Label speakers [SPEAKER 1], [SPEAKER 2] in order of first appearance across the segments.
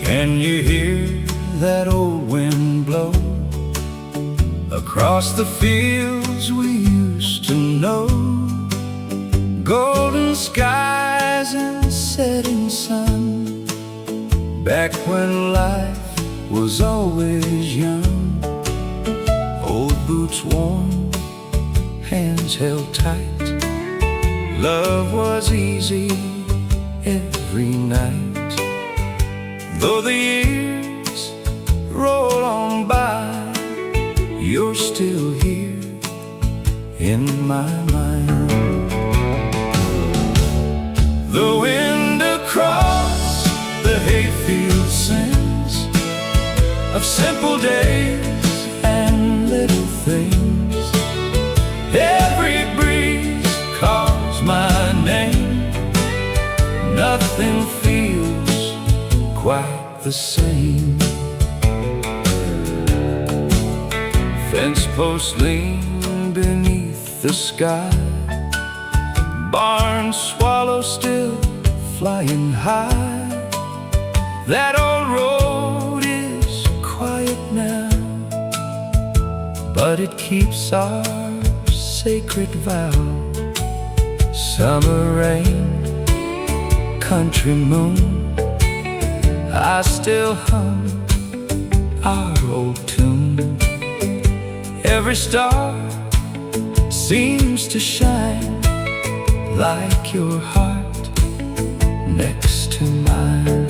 [SPEAKER 1] Can you hear that old wind blow across the fields we used to know? Golden skies and setting sun, back when life was always young. Old boots worn, hands held tight, love was easy every night. Though the years roll on by, you're still here in my mind. The wind across the hayfield sings of simple days and little things. Every breeze calls my name, nothing feels quite the same. Fence posts lean beneath the sky, barn swallow still flying high. That old road is quiet now, but it keeps our sacred vow. Summer rain, country moon, I still hum our old tune. Every star seems to shine like your heart next to mine.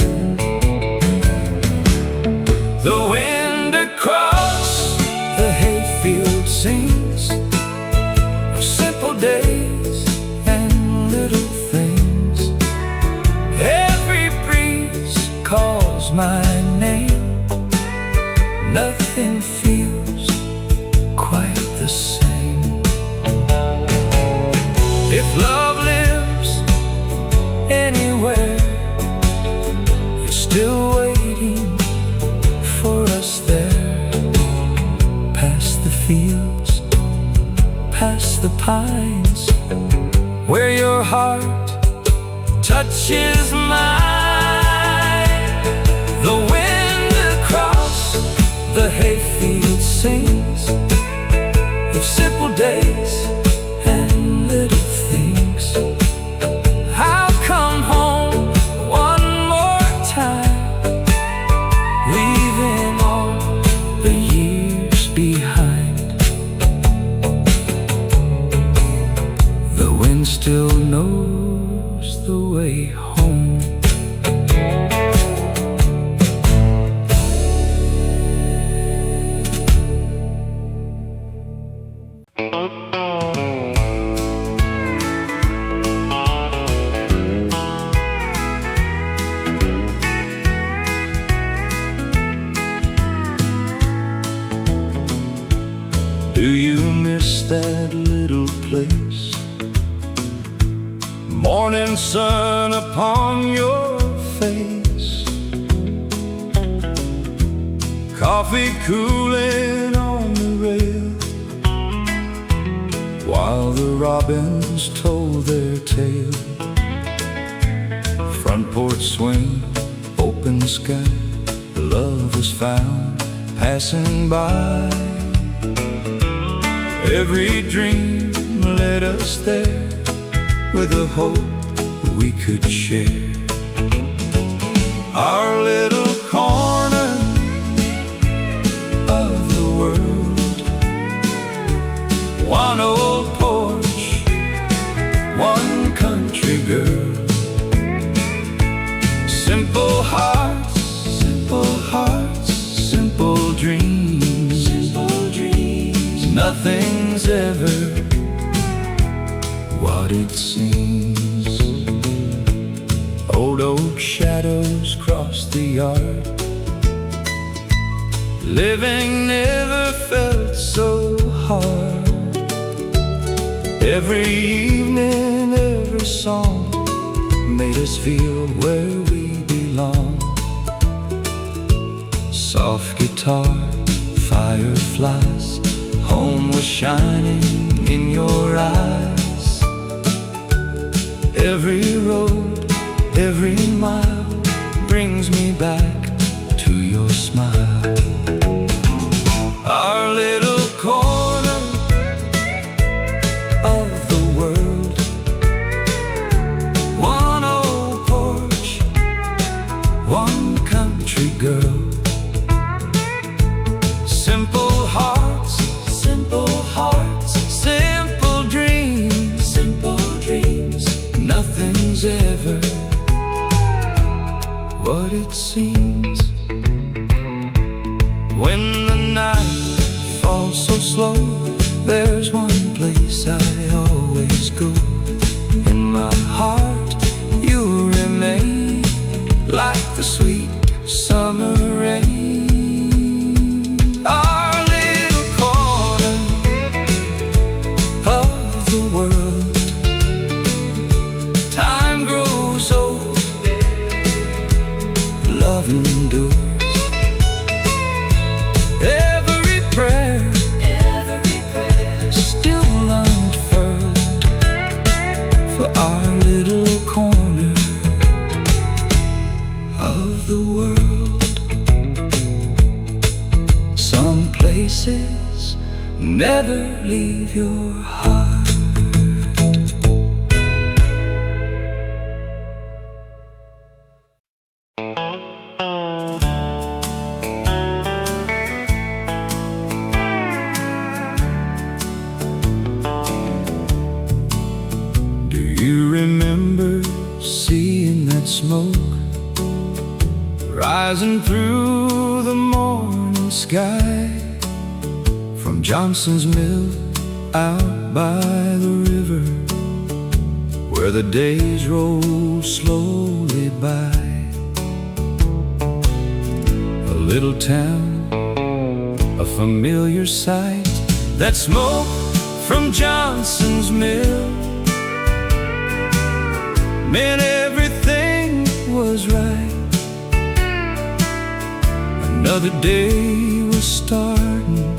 [SPEAKER 1] The wind across the hayfield sings of simple days and little things. Every breeze calls my name, nothing feels quite the same. If love lives anywhere, it's still waiting for us there. Past the fields, past the pines, where your heart touches mine. The wind across the hayfield sings of simple days and little things. I'll come home one more time, leaving all the years behind. The wind still knows the way home. Do you miss that little place? Morning sun upon your face, coffee cooling on the rail, while the robins told their tale. Front porch swing, open sky, love was found passing by. Every dream led us there, with a hope we could share. Our little corner of the world, one old porch, one country girl. Simple hearts, simple dreams, nothing's ever what it seems. Old oak shadows cross the yard, living never felt so hard. Every evening, every song made us feel where we belong. Soft guitar, firefly last, home was shining in your eyes. Every road, every mile brings me back to your smile. Our little corner of the world, one old porch, one country girl. Simple hearts, simple hearts, simple dreams, simple dreams. Nothing's ever what it seems. When the night falls so slow, there's one place I always go. In my heart you remain, like the sweet summer rain. Our little corner of the world. Time grows old, love endures. Every prayer still unfurled for our little corner of the world. Some places never leave your heart. Do you remember seeing that smoke rising through the morning sky from Johnson's mill out by the river, where the days roll slowly by? A little town, a familiar sight. That smoke from Johnson's mill meant everything was right. Another day was starting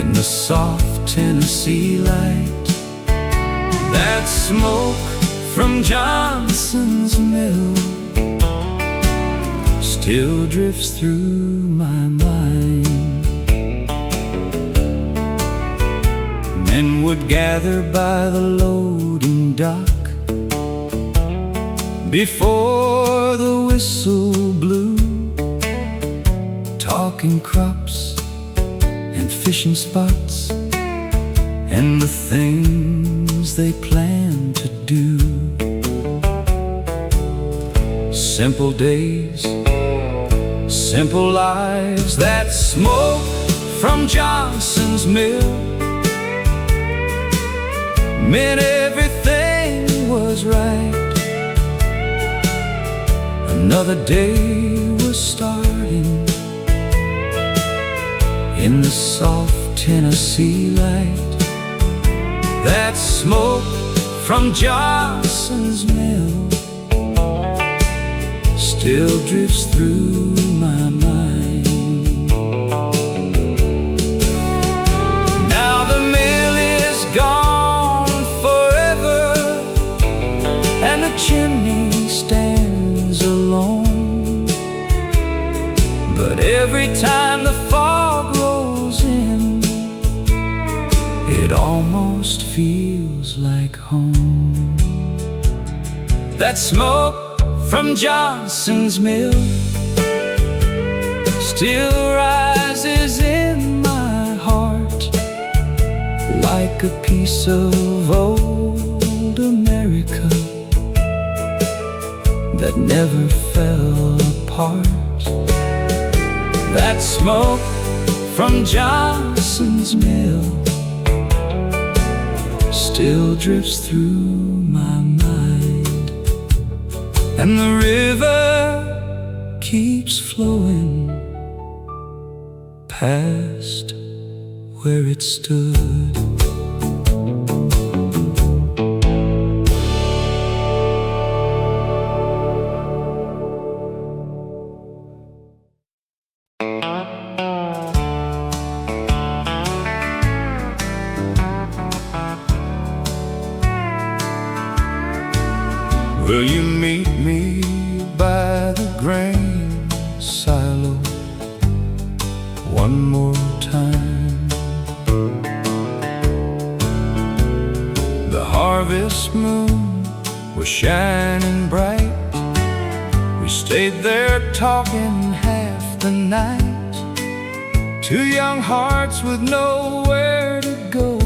[SPEAKER 1] in the soft Tennessee light. That smoke from Johnson's mill still drifts through my mind. Men would gather by the loading dock before the whistle blew, talking crops and fishing spots and the things they plan to do. Simple days, simple lives. That smoke from Johnson's mill meant everything was right. Another day was starting in the soft Tennessee light. That smoke from Johnson's mill still drifts through my mind. Now the mill is gone forever, and the chimney stands alone. But every time the fog rolls in, it almost feels like home. That smoke from Johnson's mill still rises in my heart, like a piece of old America that never fell apart. That smoke from Johnson's mill still drifts through my mind, and the river keeps flowing past where it stood. Will you meet me by the grain silo one more time? The harvest moon was shining bright. We stayed there talking half the night. Two young hearts with nowhere to go,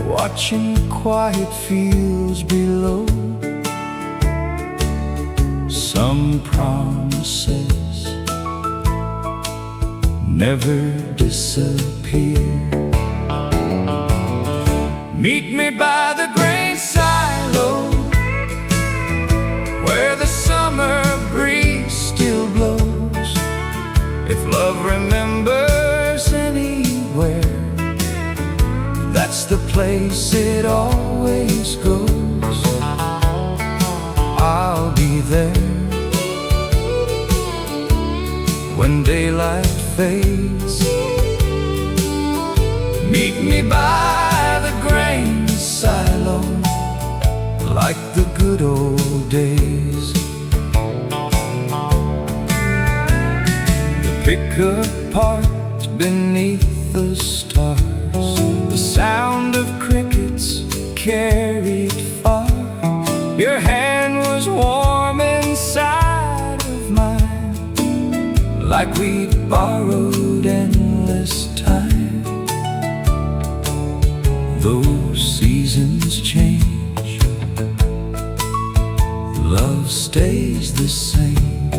[SPEAKER 1] watching quiet fields below. Some promises never disappear. Meet me by the grain silo where the summer breeze still blows. If love remembers anywhere, that's the place it always goes. I'll be there when daylight fades. Meet me by the grain silo like the good old days. The pickup parked beneath the stars, the sound of crickets carried far. Your hand was warm inside of mine, like we'd borrowed endless time. Those seasons change, love stays the same.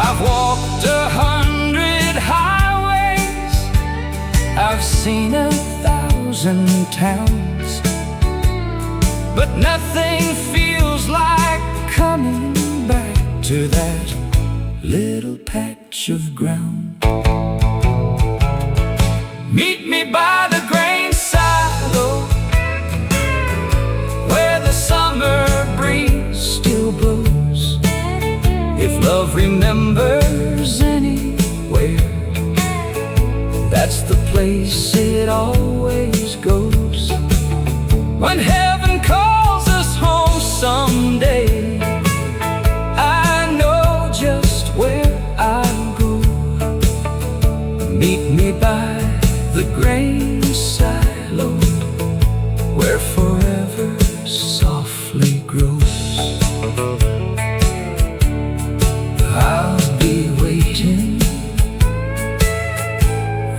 [SPEAKER 1] I've walked 100 highways, I've seen 1,000 towns, but nothing feels like coming back to that little patch of ground. Meet me by the grain silo where the summer breeze still blows. If love remembers anywhere, that's the place it always goes. When heaven calls us home someday, I know just where I'll go. Meet me by the grain silo where forever softly grows. I'll be waiting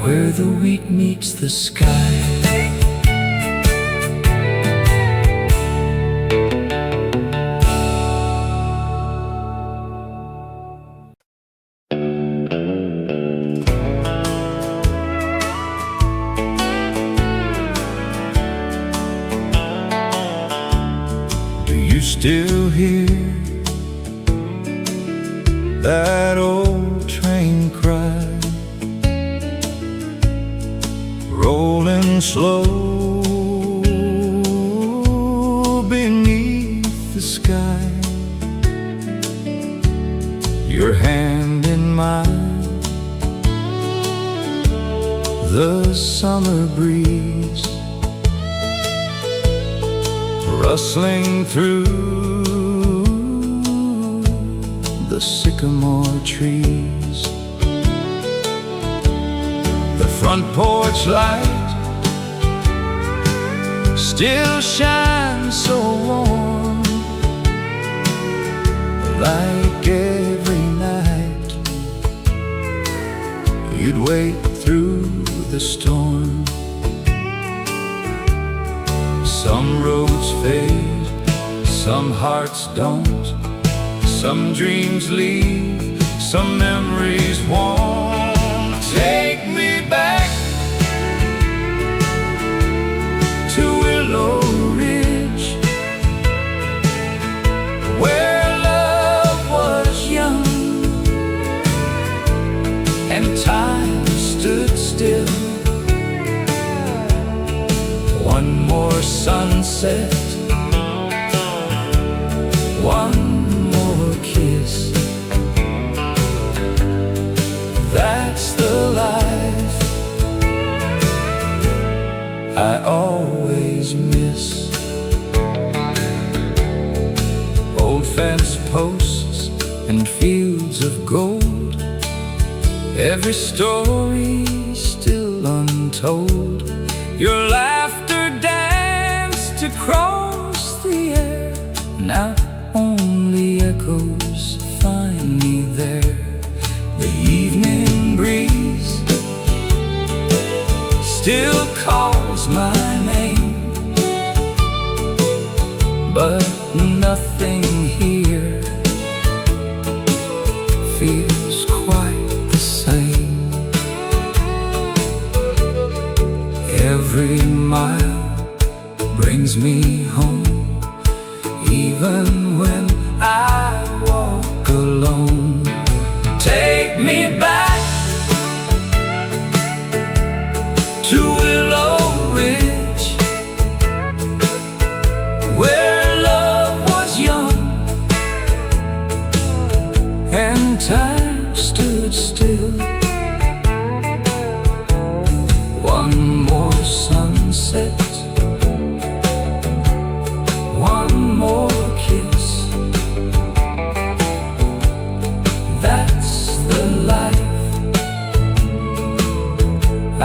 [SPEAKER 1] where the wheat meets the sky. Still hear that old train cry, rolling slow beneath the sky. Your hand in mine, the summer breeze rustling through the sycamore trees. The front porch light still shines so warm, like every night you'd wait through the storm. Some roads fade, some hearts don't, some dreams leave, some memories won't. Take me back to Willow Ridge, where love was young and time stood still. One more sunset, one more kiss. That's the life I always miss. and fields of gold. Every story still untold. Your laughter danced across the air. Now only echoes find me there. The evening breeze still calls my name, but nothing here feels quite the same. Every mile brings me home, even when I walk alone. Take me back to Willow, where love was young and time stood still. One more sunset, one more kiss. That's the life I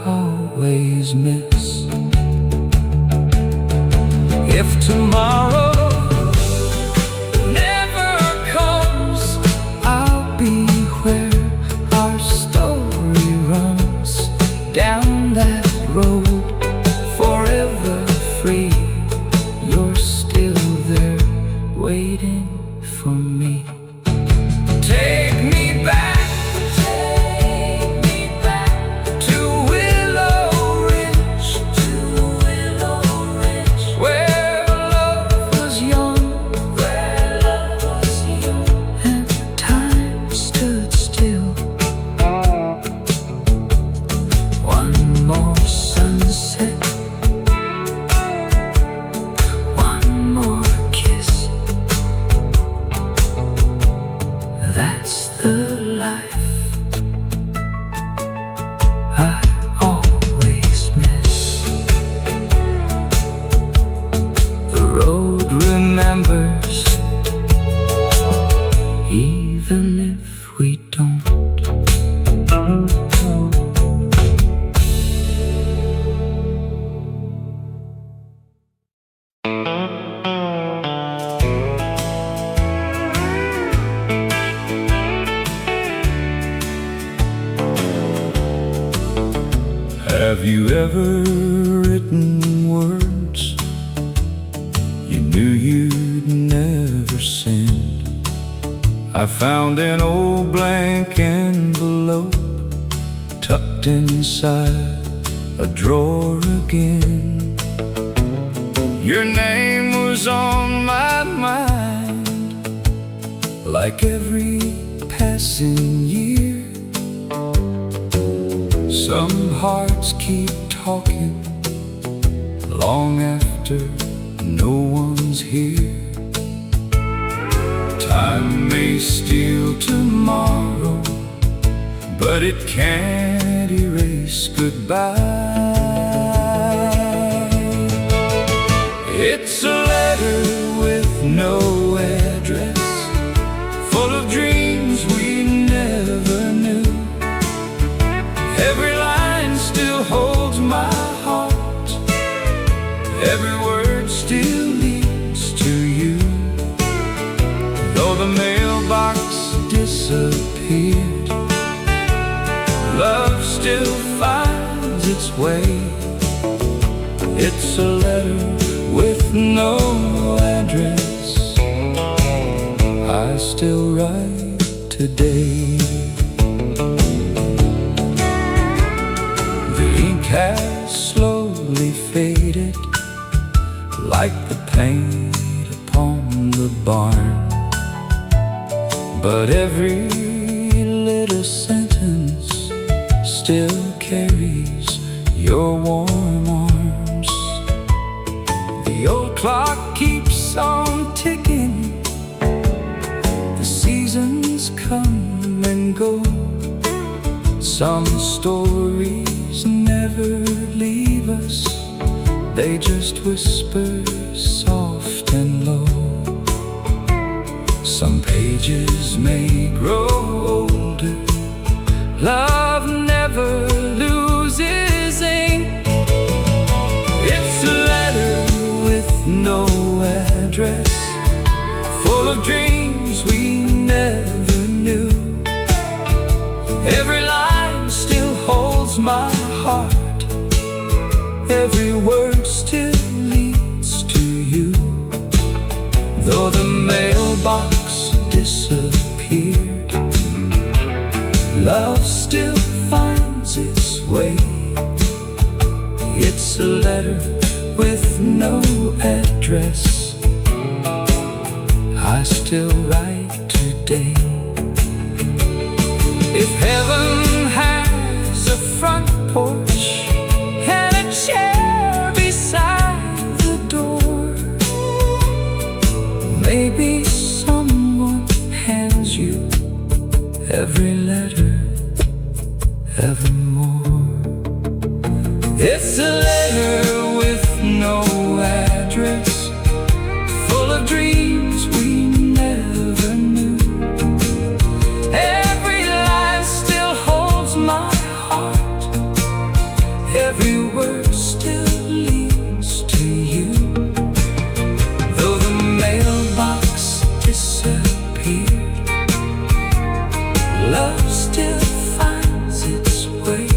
[SPEAKER 1] always miss. If tomorrow never comes, I'll be where our story runs, down that road, forever free. You're still there, waiting for me. Take me back to Willow Ridge, where love was young and time stood still. One more sunset, one more kiss. That's the life I always miss. The road remembers, even if we don't. Have you ever written words you knew you'd never send? I found an old blank envelope tucked inside a drawer again. Your name was on my mind, like every passing year. Some hearts keep talking long after no one's here. Time may steal tomorrow, but it can't erase goodbye. It's a letter with no address, full of dreams we never knew. Every line still holds my heart, every word still leads to you. Though the mailbox disappeared, love still finds its way. It's a letter with no address, I still write today. The ink has slowly faded, like the paint upon the barn, but every little sentence still carries your warm arms. The old clock keeps on ticking, the seasons come and go. Some stories never leave us, they just whisper soft and low. Some pages pages may grow older, love never loses ink. It's a letter with no address, full of dreams we never knew. Every line still holds my heart, every word still leads to you. Though the mailbox disappeared, love still finds its way. It's a letter with no address, I still write today. If heaven has a front porch and a chair beside the door, maybe someone hands you every letter evermore. It's a letter with no address, full of dreams we never knew. Every line still holds my heart, every word still leads to you. Though the mailbox disappeared, love still finds its way.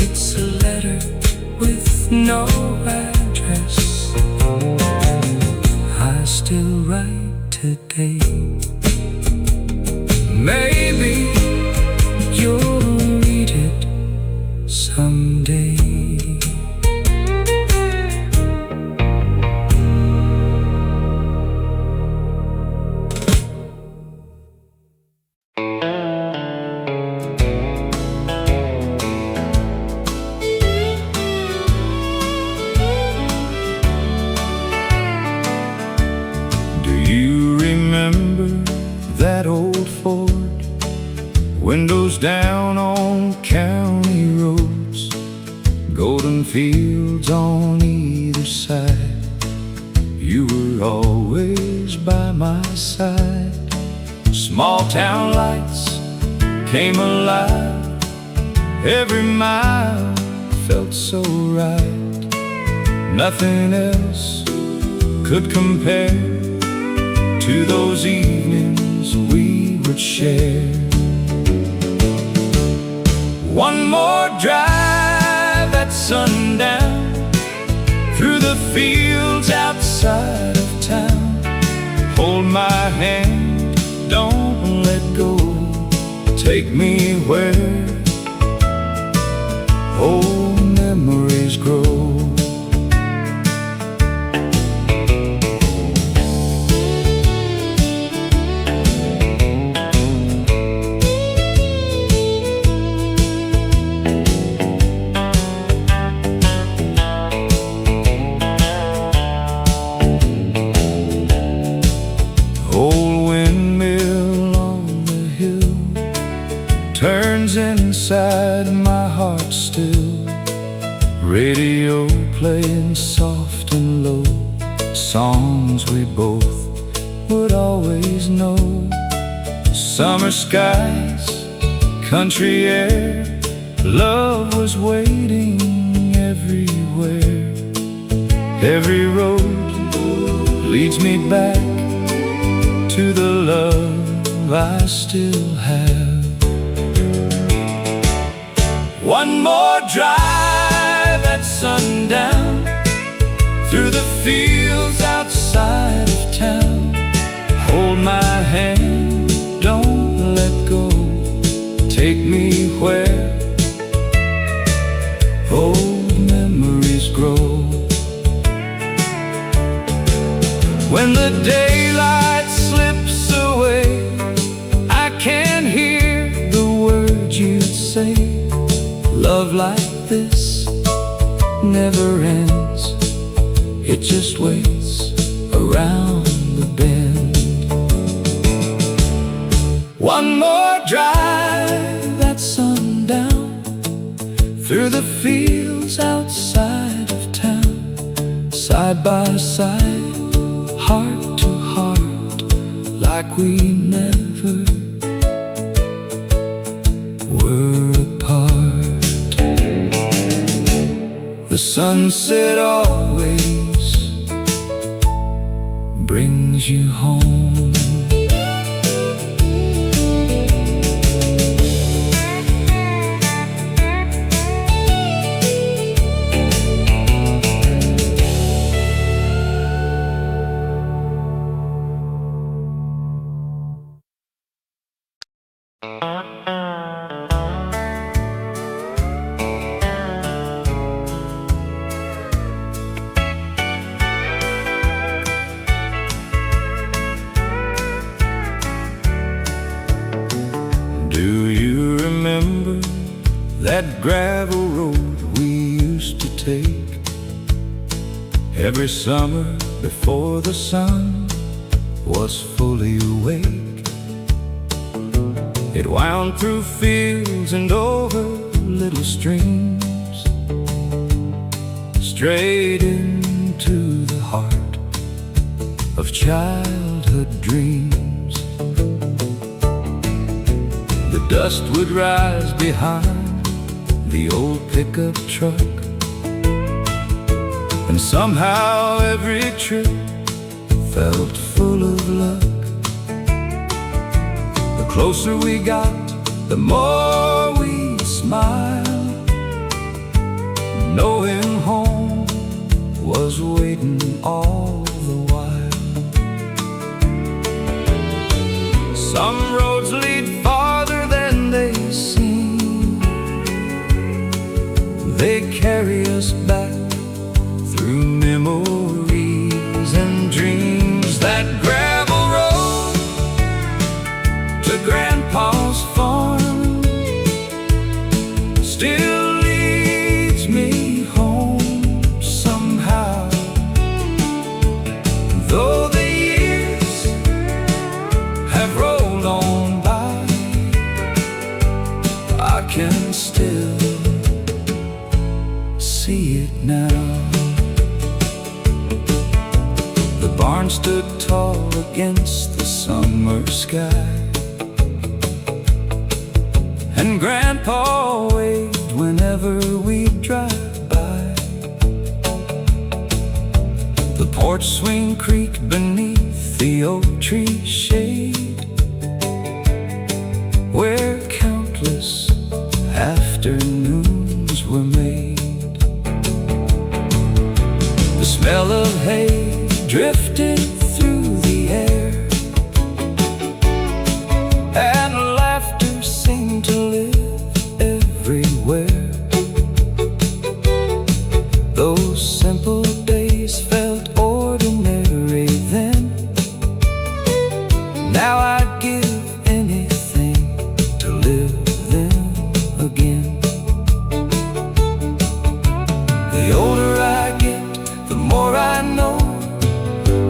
[SPEAKER 1] It's a letter with no address, I still write today. Maybe you'll read it someday. That old Ford, windows down on county roads, golden fields on either side. You were always by my side. Small town lights came alive, every mile felt so right. Nothing else could compare to those evenings we would share. One more drive at sundown, through the fields outside of town. Hold my hand, don't let go, take me where old memories grow. Turns inside my heart still, radio playing soft and low, songs we both would always know. Summer skies, country air, love was waiting everywhere. Every road leads me back to the love I still have. One more drive at sundown, through the fields outside of town. Hold my hand, don't let go, take me where old memories grow. When the daylight slips away, I can hear the words you'd say. Love like this never ends, it just waits around the bend. One more drive at sundown, through the fields outside of town. Side by side, heart to heart, like we never were apart. The sunset always brings you home. Do you remember that gravel road we used to take every summer before the sun was fully awake? It wound through fields and over little streams, straight into the heart of childhood dreams. The dust would rise behind the old pickup truck, and somehow every trip felt full of luck. The closer we got, the more we smiled, knowing home was waiting all the while. Some roads lead farther than they seem. They carry us back through memories and dreams. That gravel road to Grandpa's farm still leads me home somehow. Though the years have rolled on by, I can still see it now. The barn stood tall against the summer sky, and Grandpa waved whenever we'd drive by. The porch swing creaked beneath the oak tree shade, where countless afternoons were made. The smell of hay drifted through the air, and laughter seemed to live everywhere. Those simple days felt ordinary then. Now I'd give anything to live them again. The older I get, the more I know,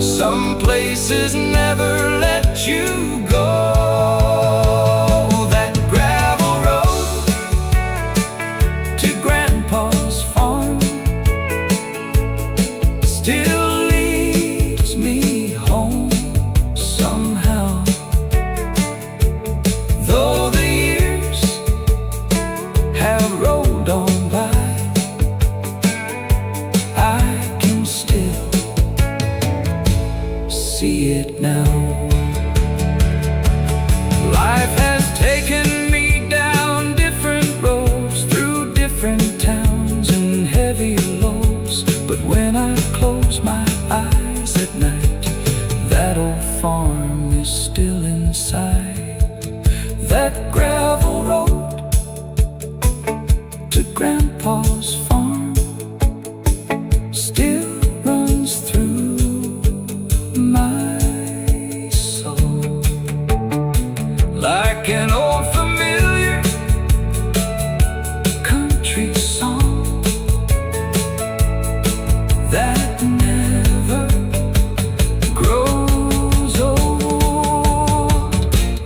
[SPEAKER 1] some places never let you go. That gravel road to Grandpa's farm still leads me home somehow. Though the years have rolled on by, I can still see it now. Life has taken me down different roads, through different towns and heavy lows. But when I close my eyes at night, that old farm is still inside. That gravel road to Grandpa's farm still runs through my soul, like an old familiar country song that never grows old.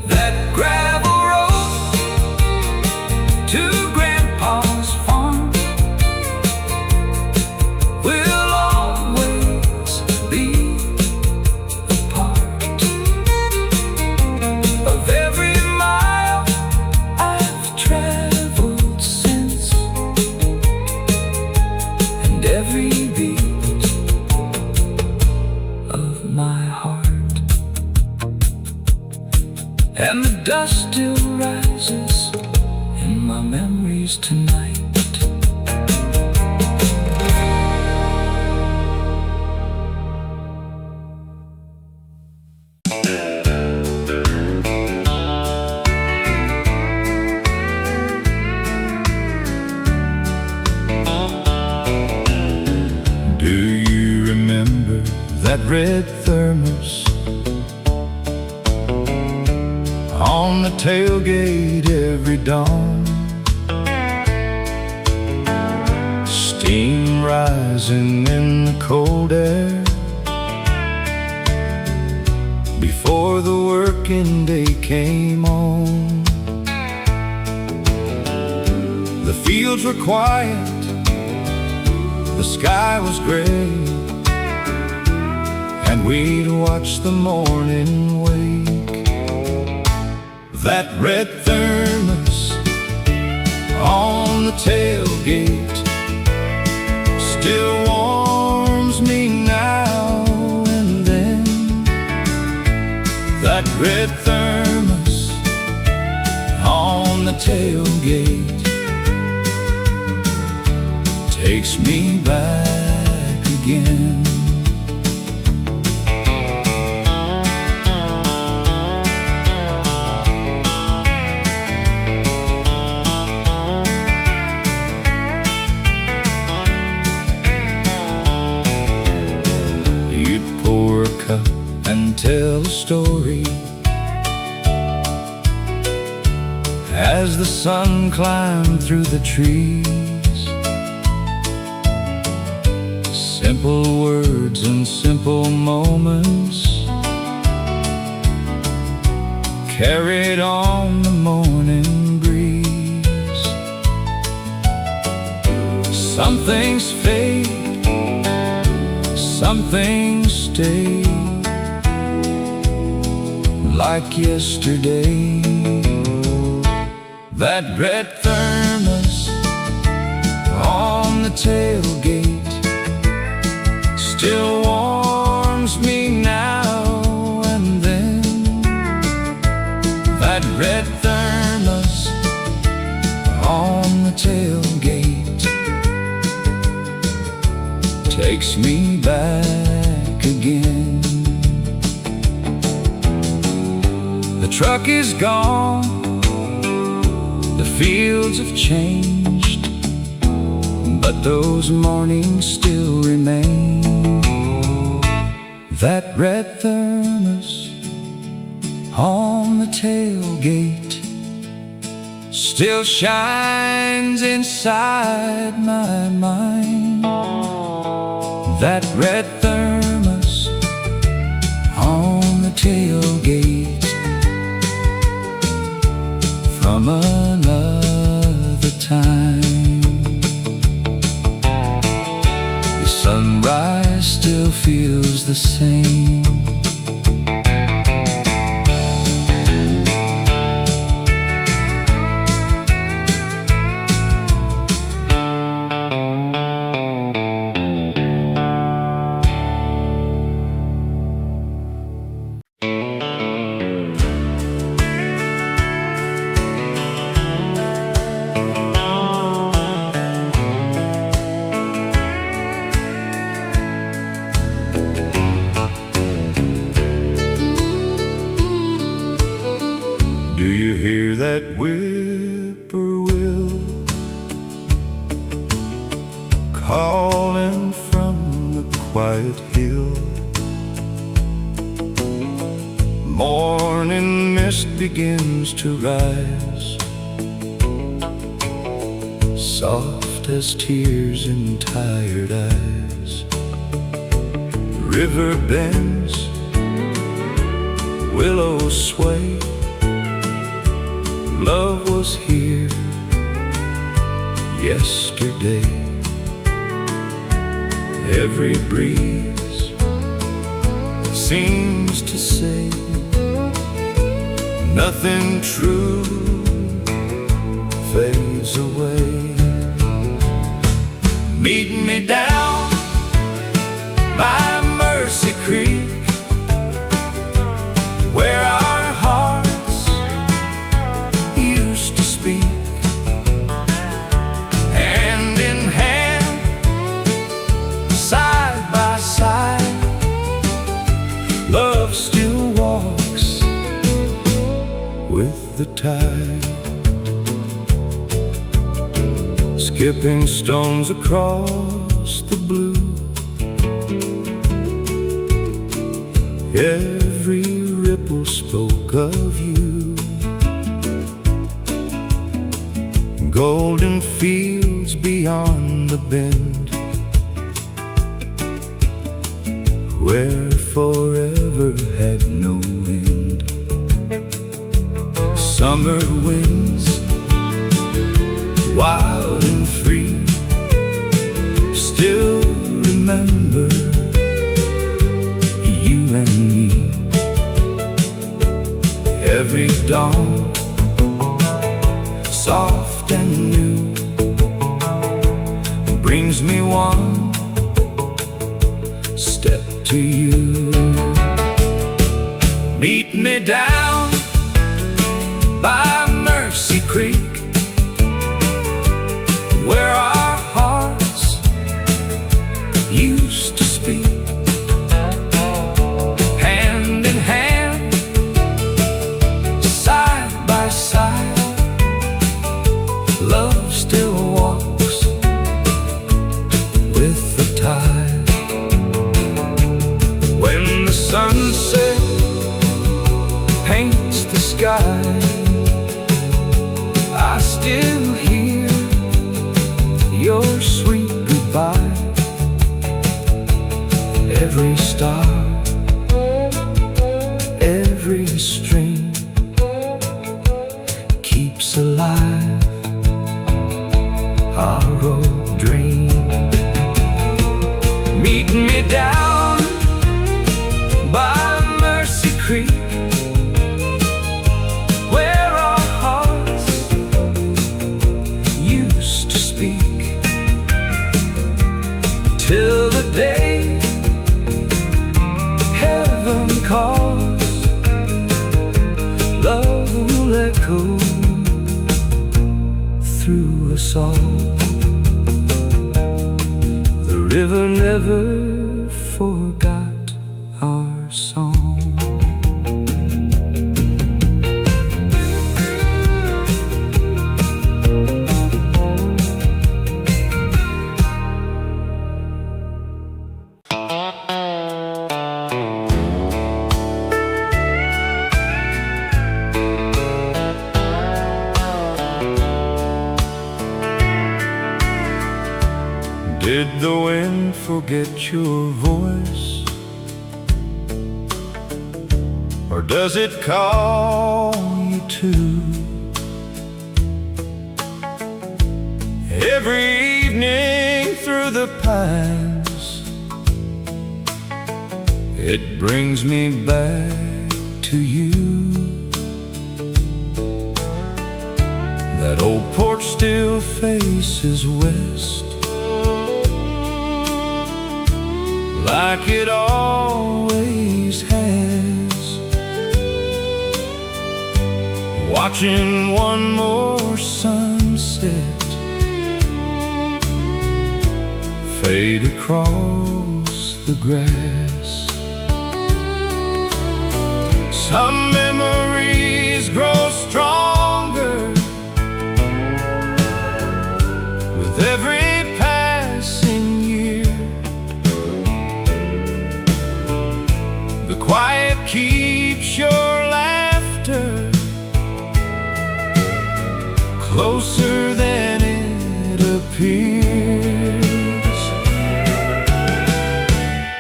[SPEAKER 1] That gravel road to Grandpa's farm will always be a part and the dust still rises in my memories tonight.
[SPEAKER 2] Do you remember that red thermos on the tailgate every dawn? Steam rising in the cold air before the working day came on. The fields were quiet, the sky was gray, and we'd watch the morning wake. That red thermos on the tailgate still warms me now and then. That red thermos on the tailgate takes me back again. You'd pour a cup and tell a story as the sun climbed through the trees. Simple words and simple moments carried on the morning breeze. Some things fade, some things stay, like yesterday. That red thermos on the tailgate still warms me now and then. That red thermos on the tailgate takes me back again. The truck is gone, the fields have changed, but those mornings still remain. That red thermos on the tailgate still shines inside my mind. That red thermos on the tailgate from another time. The sunrise still feels the same. Do you hear that whippoorwill calling from the quiet hill? Morning mist begins to rise, soft as tears in tired eyes. River bends, willows sway. Love was here yesterday. Every breeze seems to say nothing true fades away. Meet me down by Mercy Creek, where our hearts with the tide, skipping stones across the blue. Every ripple spoke of you, golden fields beyond the bend, where forever had no end. Summer winds, wild and free, still remember you and me. Every dawn, soft and new, brings me one step to you. Meet me down by Mercy Creek, where our hearts used to speak. Hand in hand, side by side, love still walks with the tide. When the sunset paints the sky, I still hear your sweet goodbye. Every star, every stream keeps alive our old dream. Meet me down by Mercy Creek, where our hearts used to speak, till the day heaven calls. Love will echo through us all. The river never forgot our song. Did the wind forget your voice, or does it call you too? Every evening through the pines, it brings me back to you. That old porch still faces west, like it always has, watching one more sunset fade across the grass. Some memories grow stronger with every passing year. The quiet keeps your laughter closer than it appears.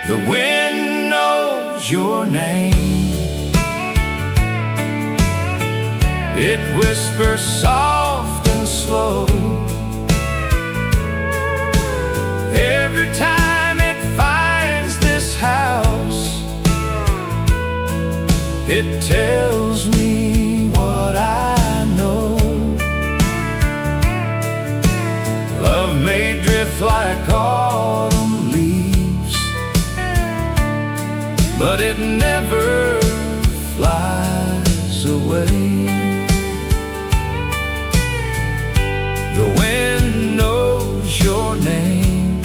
[SPEAKER 2] The wind knows your name, it whispers soft and slow. Every time it finds this house, it tells me what I know. Love may drift like autumn leaves, but it never flies away. The wind knows your name,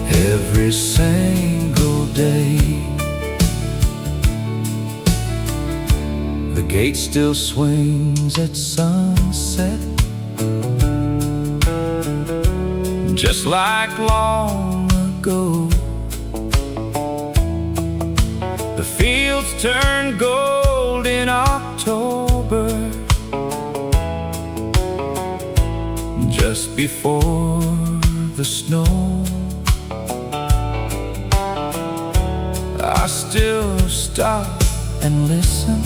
[SPEAKER 2] every single day. gate still swings at sunset, just like long ago. The fields turn gold in October, just before the snow. I still stop and listen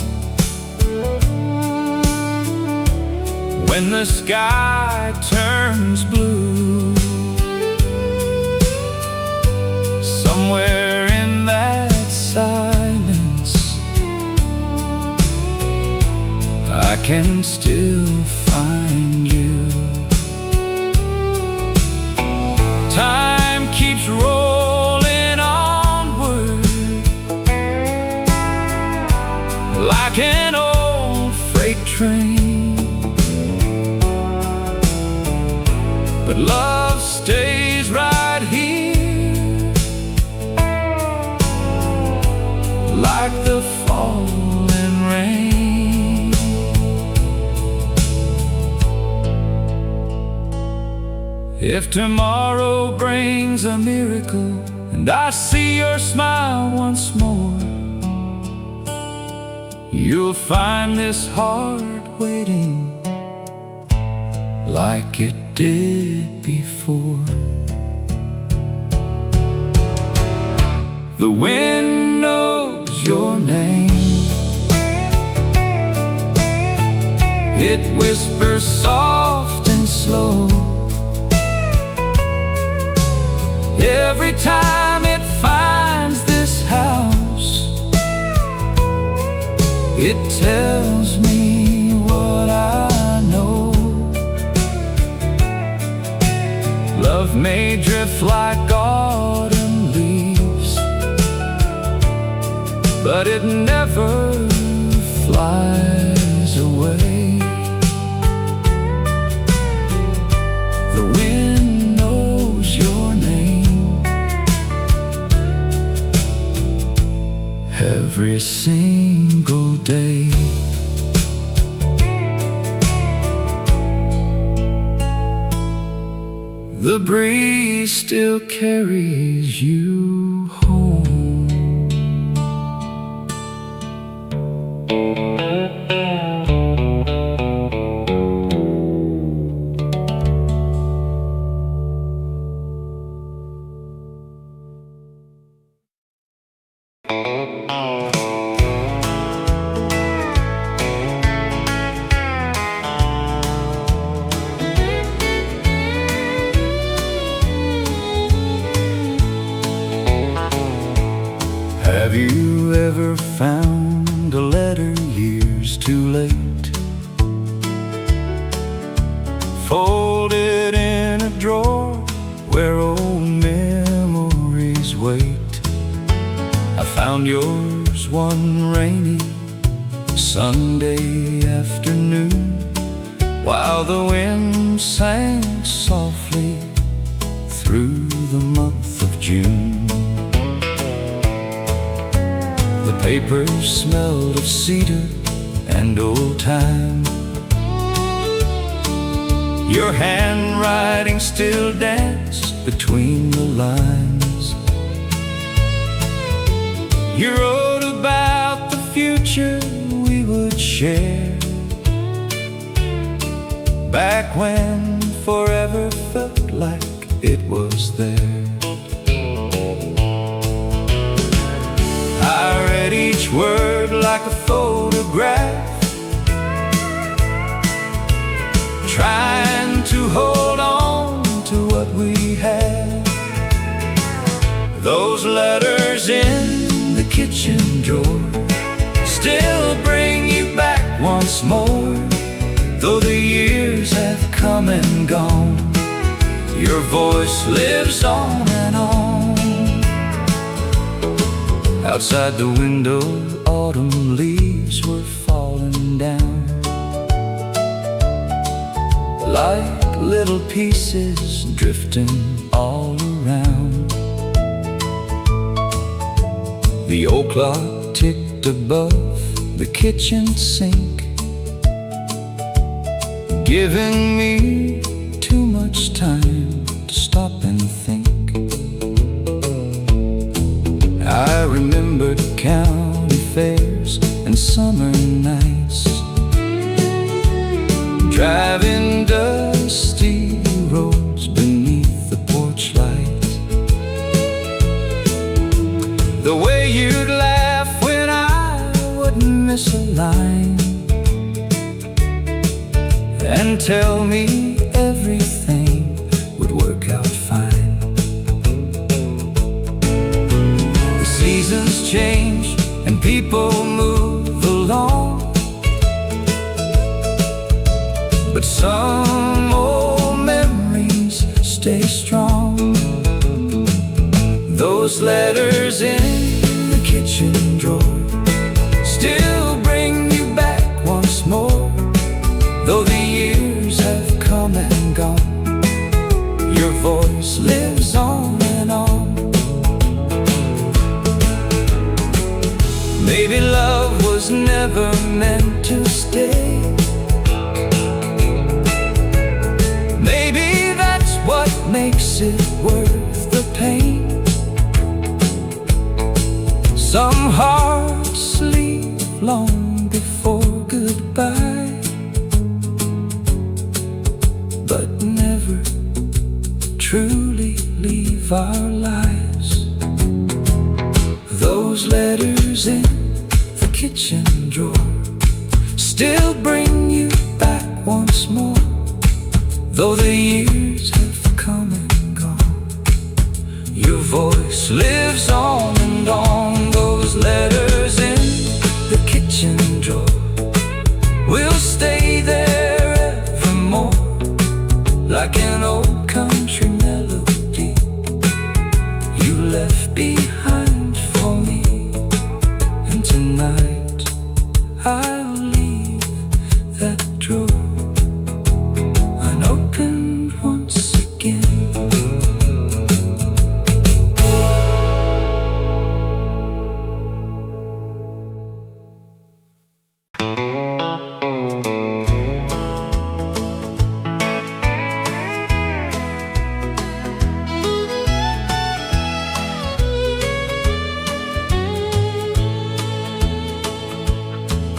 [SPEAKER 2] when the sky turns blue. Somewhere in that silence, I can still find you. Time keeps rolling onward like an old freight train, but love stays right here, like the falling rain. If tomorrow brings a miracle and I see your smile once more, you'll find this heart waiting like it did before. The wind knows your name, it whispers soft and slow. Every time it finds this house, it tells me what I know. Love may drift like autumn leaves, but it never flies away. The wind knows your name, every single day. The breeze still carries you home. Have you ever found a letter years too late, folded in a drawer where old memories wait? I found yours one rainy Sunday afternoon, while the wind sang softly through the month of June. The paper smelled of cedar and old time. Your handwriting still danced between the lines. You wrote about the future we would share, back when forever felt like it was there. I read each word like a photograph, trying to hold on to what we had. Those letters in the kitchen drawer still bring you back once more. Though the years have come and gone, your voice lives on and on. Outside the window, autumn leaves were falling down, like little pieces drifting all around. The old clock ticked above
[SPEAKER 1] the kitchen sink, giving me too much time to stop and think. I remembered county fairs and summer nights, driving dusty roads beneath the porch light. The way you'd laugh when I wouldn't miss a line, and tell me everything would work out fine. The seasons change and people move along, but some old memories stay strong. Those letters in the kitchen drawer still bring you back once more. Though the years have come and gone, your voice lives on and on. Maybe love was never meant to stay. Maybe that's what makes it worth the pain. Some hearts sleep long before goodbye, but never truly leave our lives. Those letters in the kitchen drawer still bring you back once more. Though the years have come and gone, your voice lives on and on. Those letters in the kitchen drawer will stay there evermore, like an old country melody you left behind for me. And tonight I'll leave that drawer unopened once again.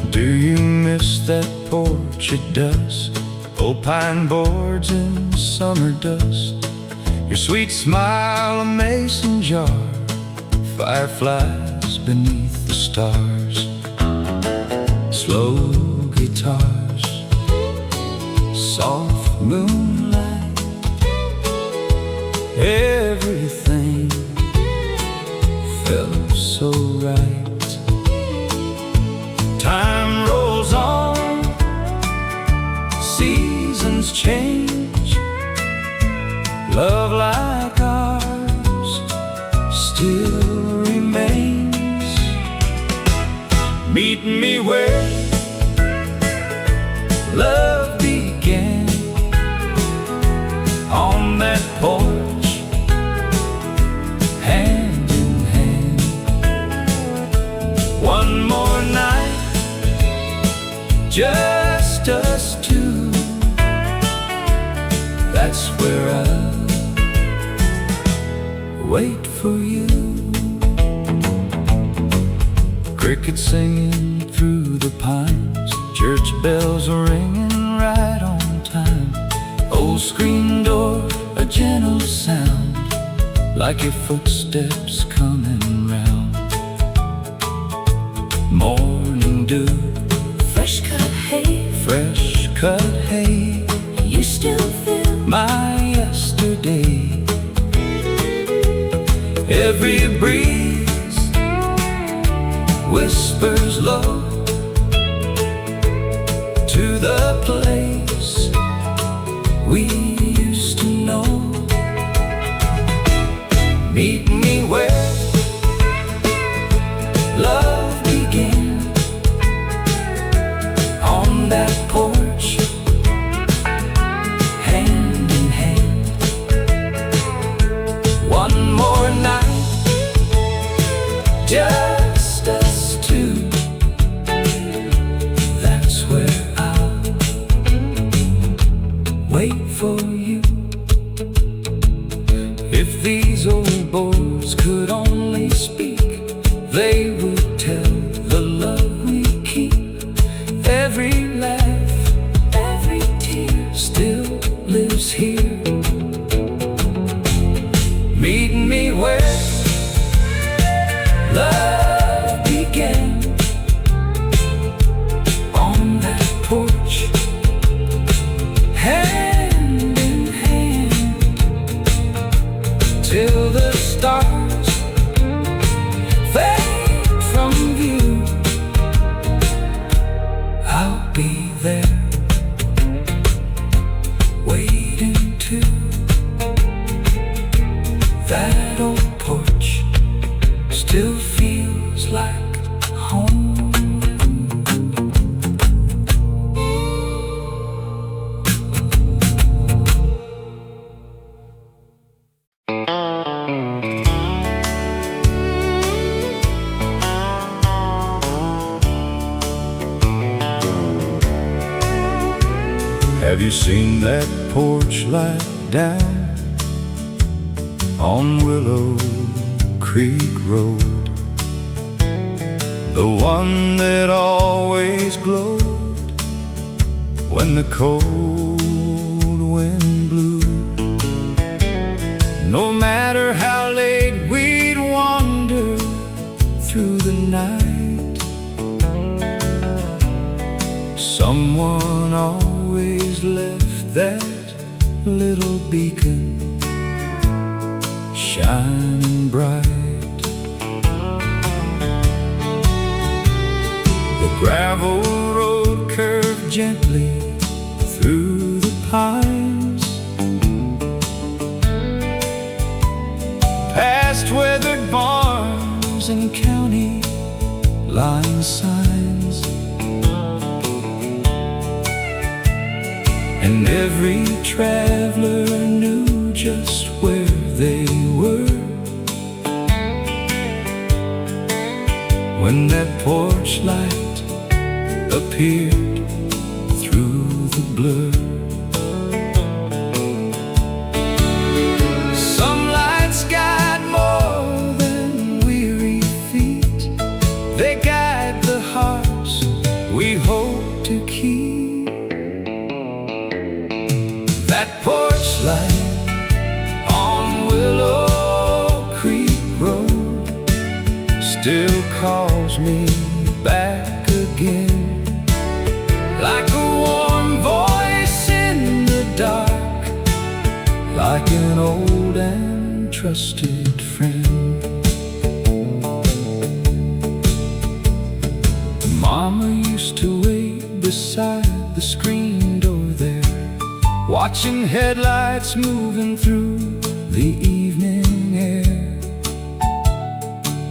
[SPEAKER 1] Do you miss that porch at dusk? Old pine boards in summer dust, your sweet smile a mason jar, fireflies beneath the stars, slow guitars, soft moonlight. Everything felt so right. Time rolls on, seasons change, love like ours still remains. Meet me where love began, on that porch, hand in hand. One more night, just us two, that's where I'll wait for you. Crickets singing through the pines, church bells ringing right on time. Old screen door, a gentle sound, like your footsteps coming round. Morning dew,
[SPEAKER 3] fresh cut hay,
[SPEAKER 1] fresh cut hay,
[SPEAKER 3] you still feel
[SPEAKER 1] my yesterday. Every breeze whispers low to the place we used to know. Meet me where love began, on that porch, hand in hand. One more night, just us two,
[SPEAKER 2] Have you seen that porch light down on Willow Creek Road? The one that always glowed when the cold wind blew. No matter how late we'd wander through the night, someone always left that little beacon shining bright. The gravel road curved gently through the pines, past weathered barns and county line signs, and every traveler knew just where they were when that porch light appeared through the blur. Some lights guide more than weary feet. They guide the hearts we hope to keep. That porch light on Willow Creek Road still calls me back again, like a warm voice in the dark, like an old and trusted friend. Mama used to wait beside the screen door there, watching headlights moving through the evening air.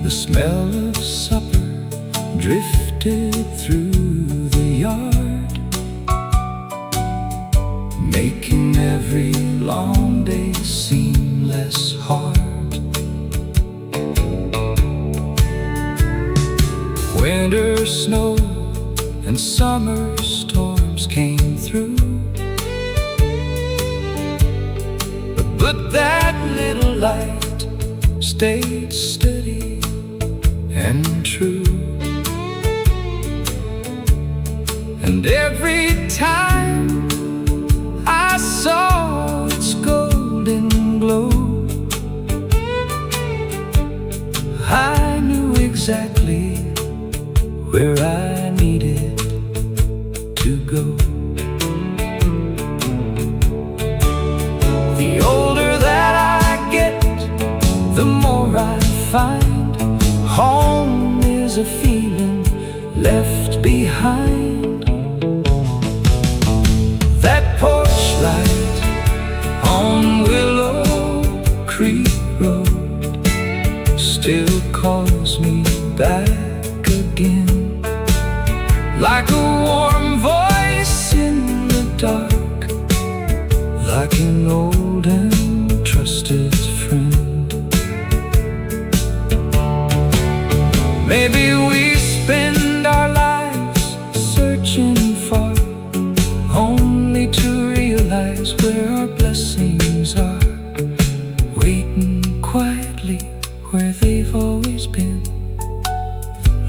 [SPEAKER 2] The smell of supper drifted through the yard, making every long day seem less hard. Winter snow and summer storms came through, but that little light stayed steady and true. And every time I saw its golden glow, I knew exactly where I needed to go. The older that I get, the more I find home is a feeling left behind. That porch light on Willow Creek Road still calls me back again, like a warm voice in the dark, like an old and trusted friend. Maybe we spend our lives searching far, only to realize where our blessings are, waiting quietly where they've always been,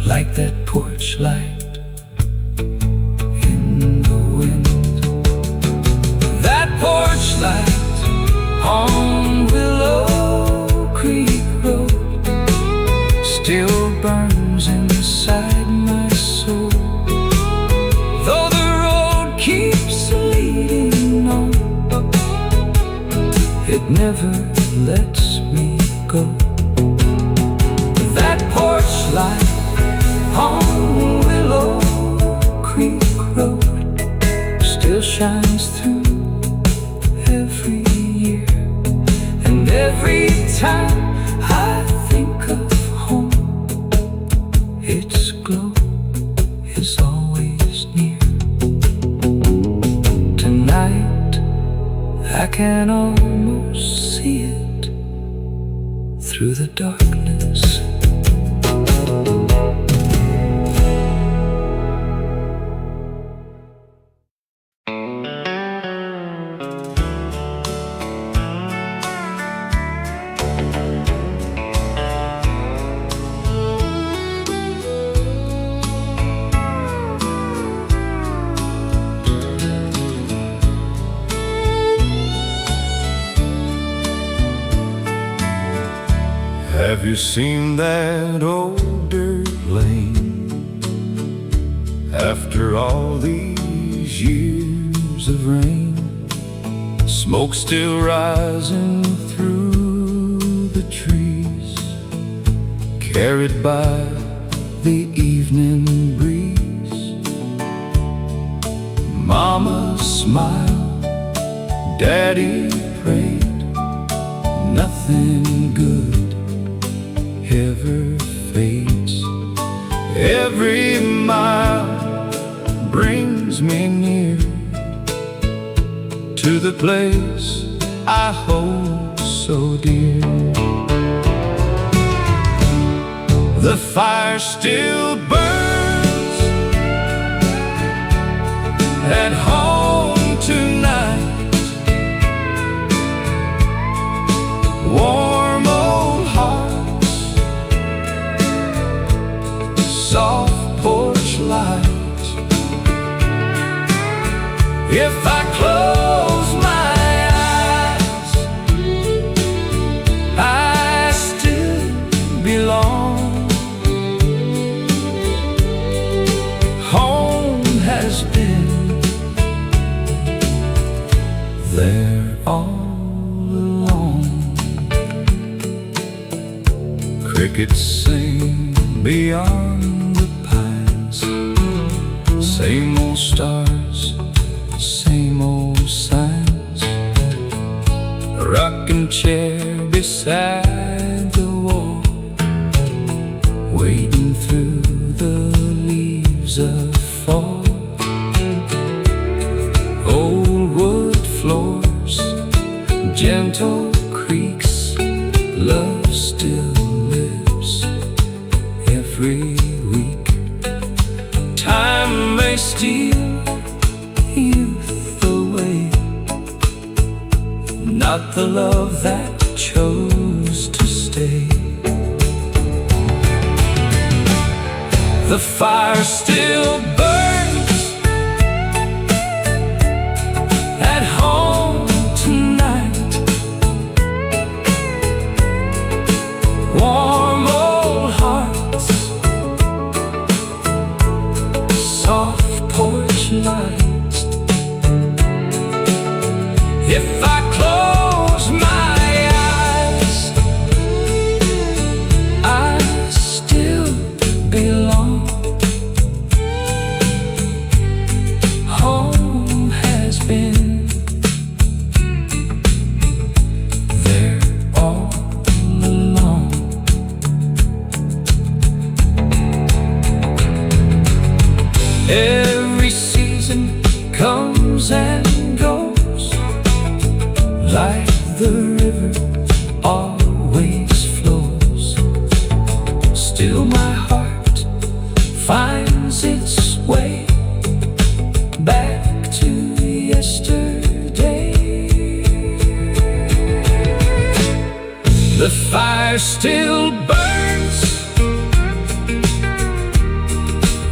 [SPEAKER 2] like that porch light in the wind. That porch light on Willow Creek Road still burns inside my soul, though the road keeps leading on, it never lets me go. That porch light on Willow Creek Road still shines through every year, and every time I think of home, its glow is always near. Tonight I can almost see it through the darkness.
[SPEAKER 1] you seen that old dirt lane? After all these years of rain, smoke still rising through the trees, carried by the evening breeze. Mama smiled, Daddy prayed, nothing good ever fades. Every mile brings me near to the place I hold so dear. The fire still burns at home tonight. Warm old hearts, soft porch light. If I close my eyes, I still belong. Home has been there all along. Crickets sing beyond the pines, same old stars, same old signs. A rocking chair beside the wall, wading through the leaves of fall. Old wood floors, gentle creaks, love still lives every week. Time may steal youth away, not the love that chose to stay. The fire still burns at home tonight. Warm old hearts, soft porch light. If I close my eyes, I still belong. Home has been there all along. Every season comes and goes, like the river always flows. Still my heart finds its way back to yesterday. The fire still burns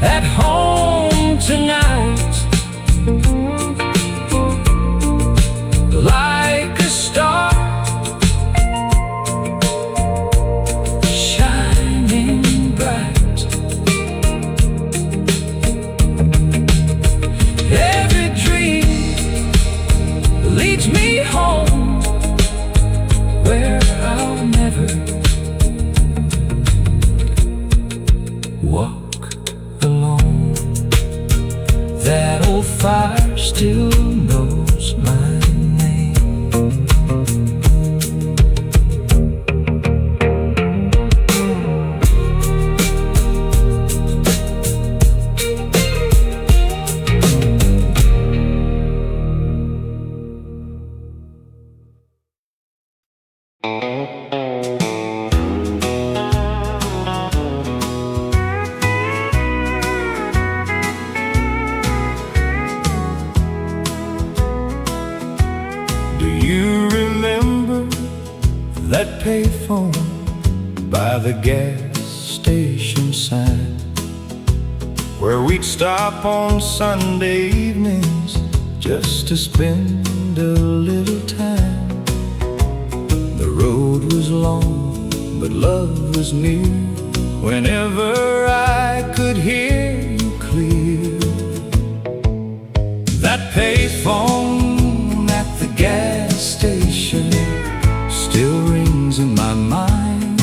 [SPEAKER 1] at home tonight, like a star shining bright. Every dream leads me home, where I'll never walk alone. That old fire still knows my name. That payphone by the gas station sign, where we'd stop on Sunday evenings just to spend a little time. The road was long,
[SPEAKER 2] but love was near whenever I could hear you clear. That payphone at the gas station still rings in my mind.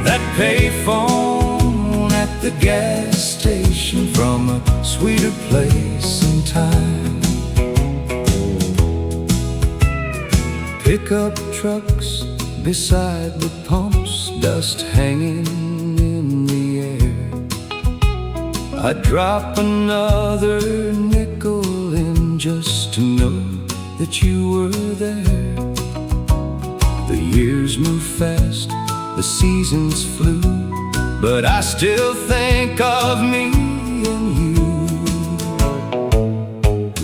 [SPEAKER 2] That payphone at the gas station from a sweeter place in time. Pickup trucks beside the pumps, dust hanging in the air. I'd drop another nickel in just to know that you were there. The years move fast, the seasons flew, but I still think of me and you.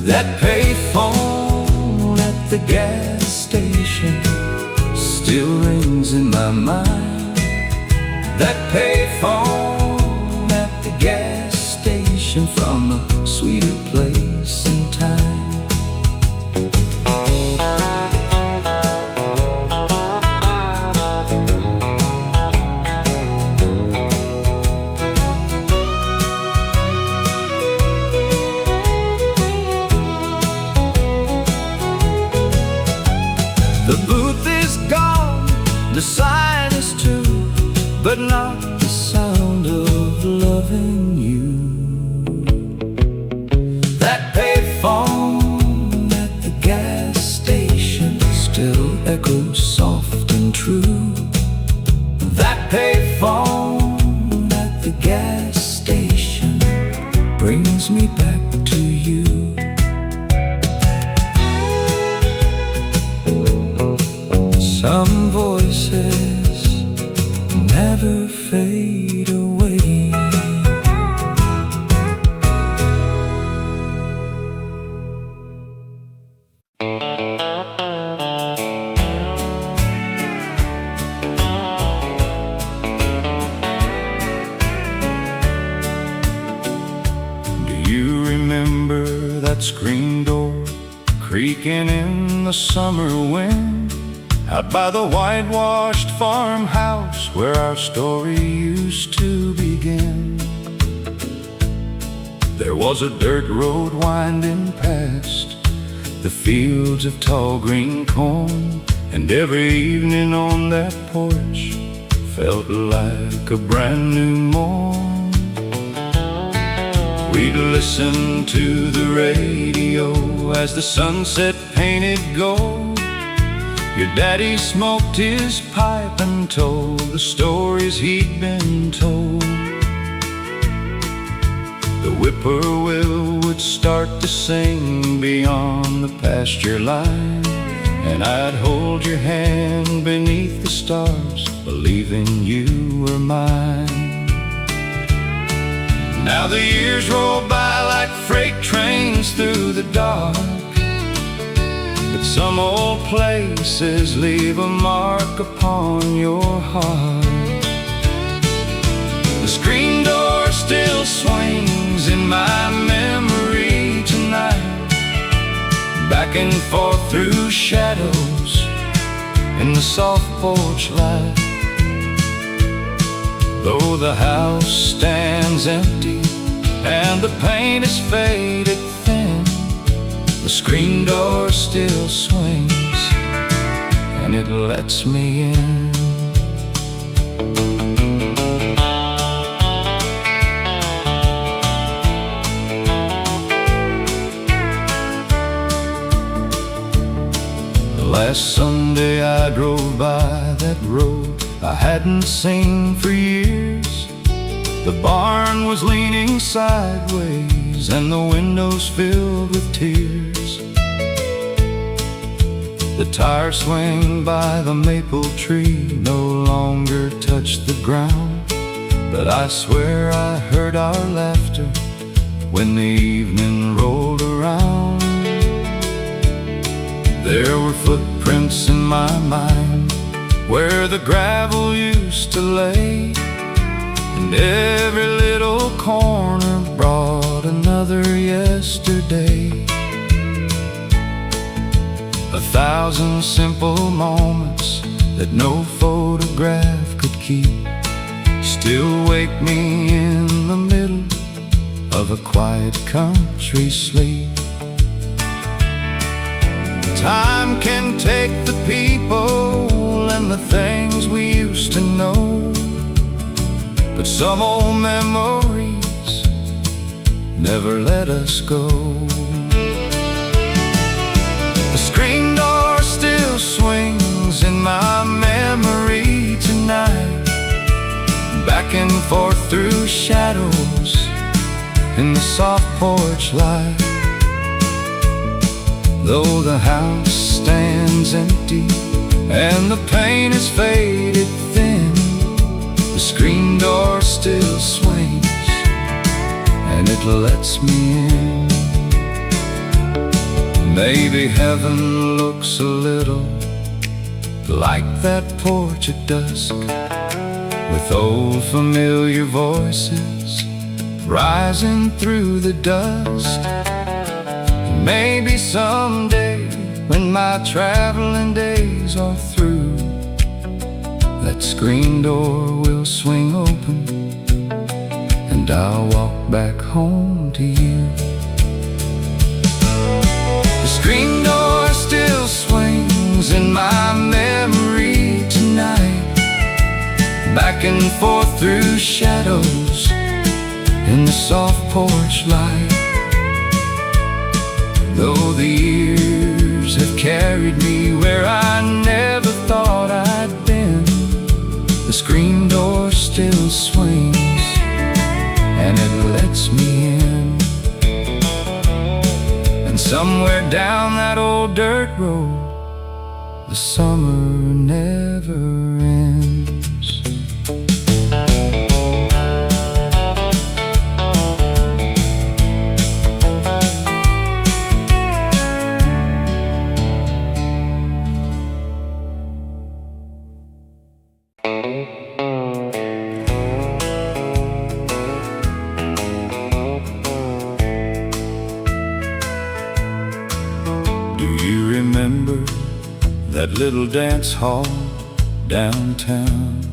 [SPEAKER 2] That payphone at the gas station still rings in my mind. That payphone at the gas station from a sweeter place in time. The booth is gone, the sign is too, but not the sound of loving you. That payphone at the gas station still echoes soft and true. That payphone at the gas station brings me back to you. Some voices never fade away. Do you remember that screen door creaking in the summer wind? Out by the whitewashed farmhouse where our story used to begin. There was a dirt road winding past the fields of tall green corn, and every evening on that porch felt like a brand new morn. We'd listen to the radio as the sunset painted gold. Your daddy smoked his pipe and told the stories he'd been told. The whippoorwill would start to sing beyond the pasture line, and I'd hold your hand beneath the stars, believing you were mine. Now the years roll by like freight trains through the dark, but some old places leave a mark upon your heart. The screen door still swings in my memory tonight, back and forth through shadows in the soft porch light. Though the house stands empty and the paint is faded thin, the screen door still swings and it lets me in. Last Sunday I drove by that road I hadn't seen for years. The barn was leaning sideways and the windows filled with tears. The tire swing by the maple tree no longer touched the ground, but I swear I heard our laughter when the evening rolled around. There were footprints in my mind where the gravel used to lay, and every little corner brought another yesterday. 1,000 simple moments that no photograph could
[SPEAKER 1] keep still wake me in the middle of a quiet country sleep. Time can take the people and the things we used to know, but some old memories never let us go. The screen door still swings in my memory tonight, back and forth through shadows in the soft porch light. Though the house stands empty and the paint is faded thin, the screen door still swings and it lets me in. Maybe heaven looks a little like that porch at dusk, with old familiar voices rising through the dust. Maybe someday when my traveling days are through, that screen door will swing open and I'll walk back home to you. The screen door still swings in my memory tonight, back and forth through shadows in the soft porch light. Though the years have carried me where I never thought I'd been, the screen door still swings and it lets me in. And somewhere down that old dirt road, the summer never ends. That little dance hall downtown,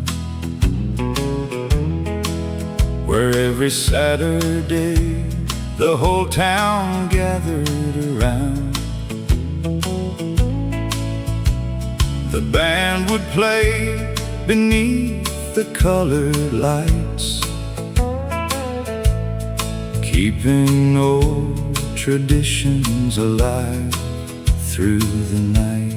[SPEAKER 1] where every Saturday the whole town gathered around. The band would play beneath the colored lights, keeping old traditions alive through the night.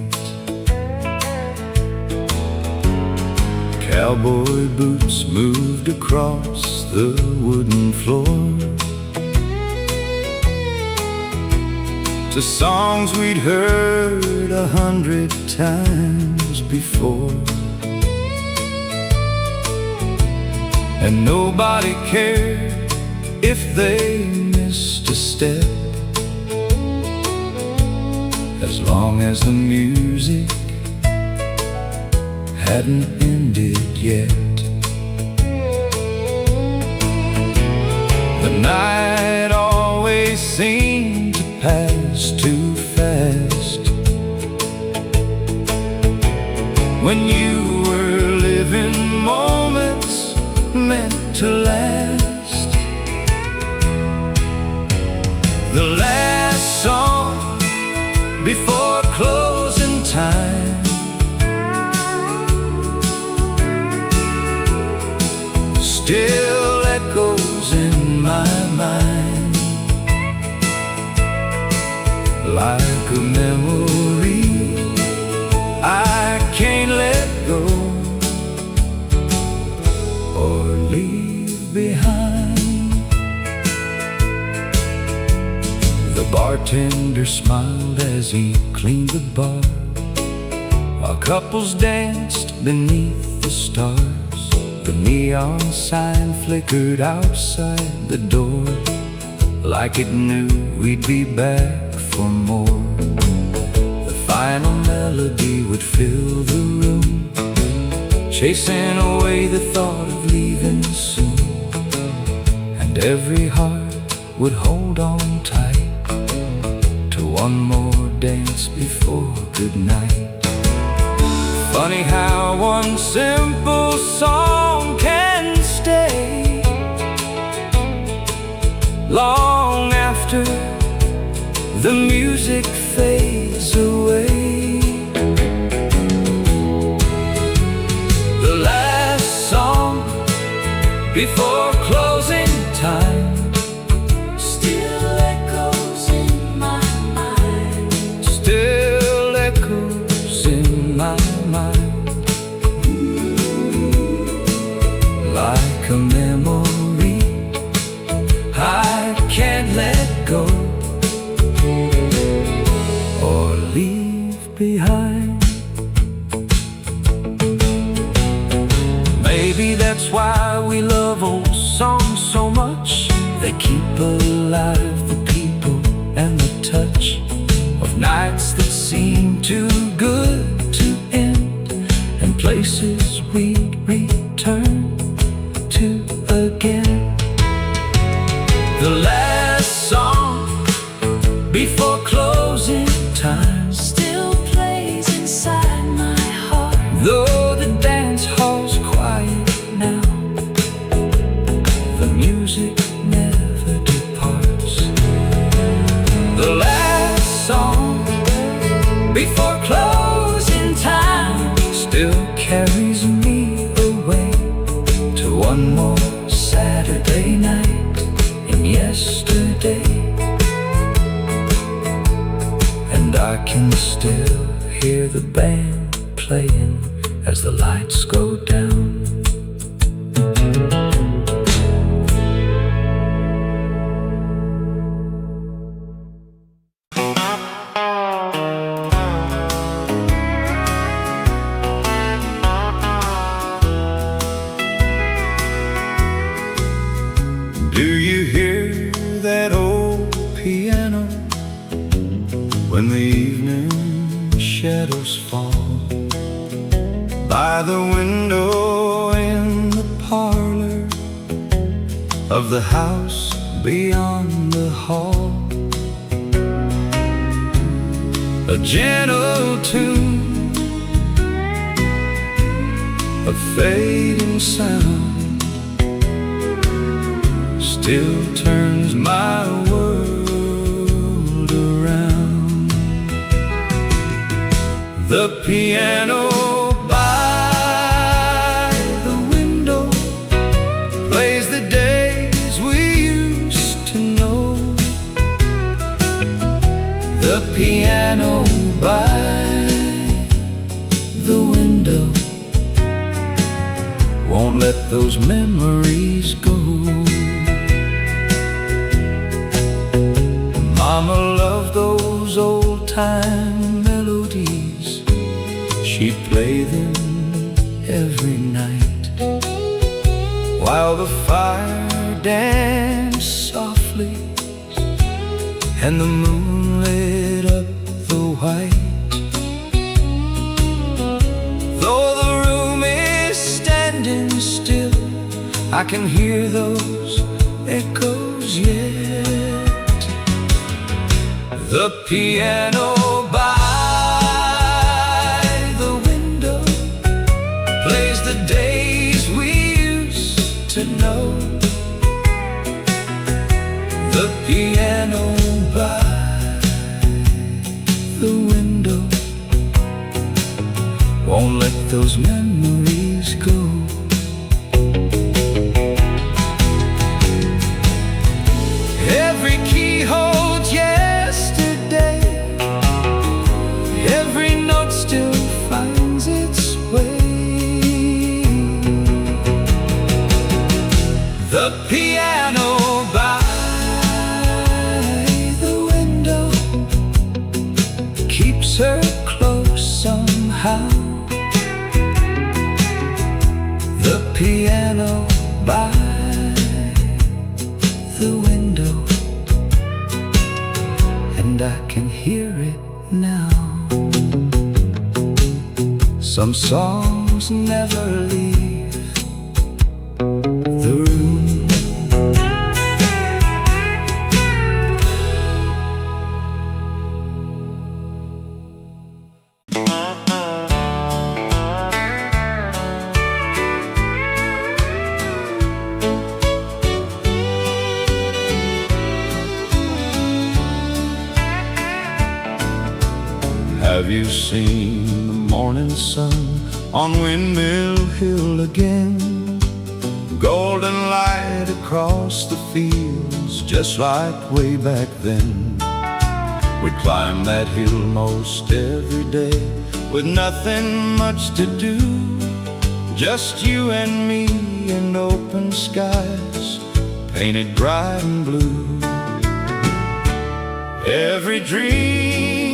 [SPEAKER 1] Cowboy boots moved across the wooden floor to songs we'd heard 100 times before. And nobody cared if they missed a step, as long as the music hadn't ended yet. The night always seemed to pass too fast when you were living moments meant to last. The last song before closing time still echoes in my mind, like a memory I can't let go or leave behind. The bartender smiled as he cleaned the bar, while couples danced beneath the stars. The neon sign flickered outside the door, like it knew we'd be back for more. The final melody would fill the room, chasing away the thought of leaving soon. And every heart would hold on tight to one more dance before goodnight.
[SPEAKER 2] Funny how one simple song can stay long after the music fades away. The last song before closing time
[SPEAKER 3] still echoes in my mind.
[SPEAKER 2] Still echoes in my mind, like a memory I can't let go or leave behind. Maybe that's why we love old songs so much. They keep alive the people and the touch of nights that seem too good to end, and places we return to again. The last song before closing time
[SPEAKER 3] still plays inside my heart.
[SPEAKER 2] Though the dance hall's quiet now, the music never departs. The last song before closing time still carries me away to one more Saturday night in yesterday. And I can still hear the band playing as the lights go down. Do you hear that old piano when the evening shadows fall by the window in the parlor of the house beyond the hall? A gentle tune, a fading sound, still turns my world around. The piano by the window plays the days we used to know. The piano by the window won't let those memories go. Mama loved those old-time melodies. She'd play them every night while the fire danced softly and the moon lit up the white. Though the room is standing still, I can hear those echoes yet. The piano by the window plays the days we used to know. The piano by the window won't let those memories go. Every key holds yesterday, every note still finds its way. The piano by the window keeps her close somehow. The piano by the window, and I can hear it now. Some songs never leave the room. Have you seen the morning sun on Windmill Hill again? Golden light across the fields, just like way back then. We climb that hill most every day, with nothing much to do, just you and me and open skies, painted bright and blue. Every dream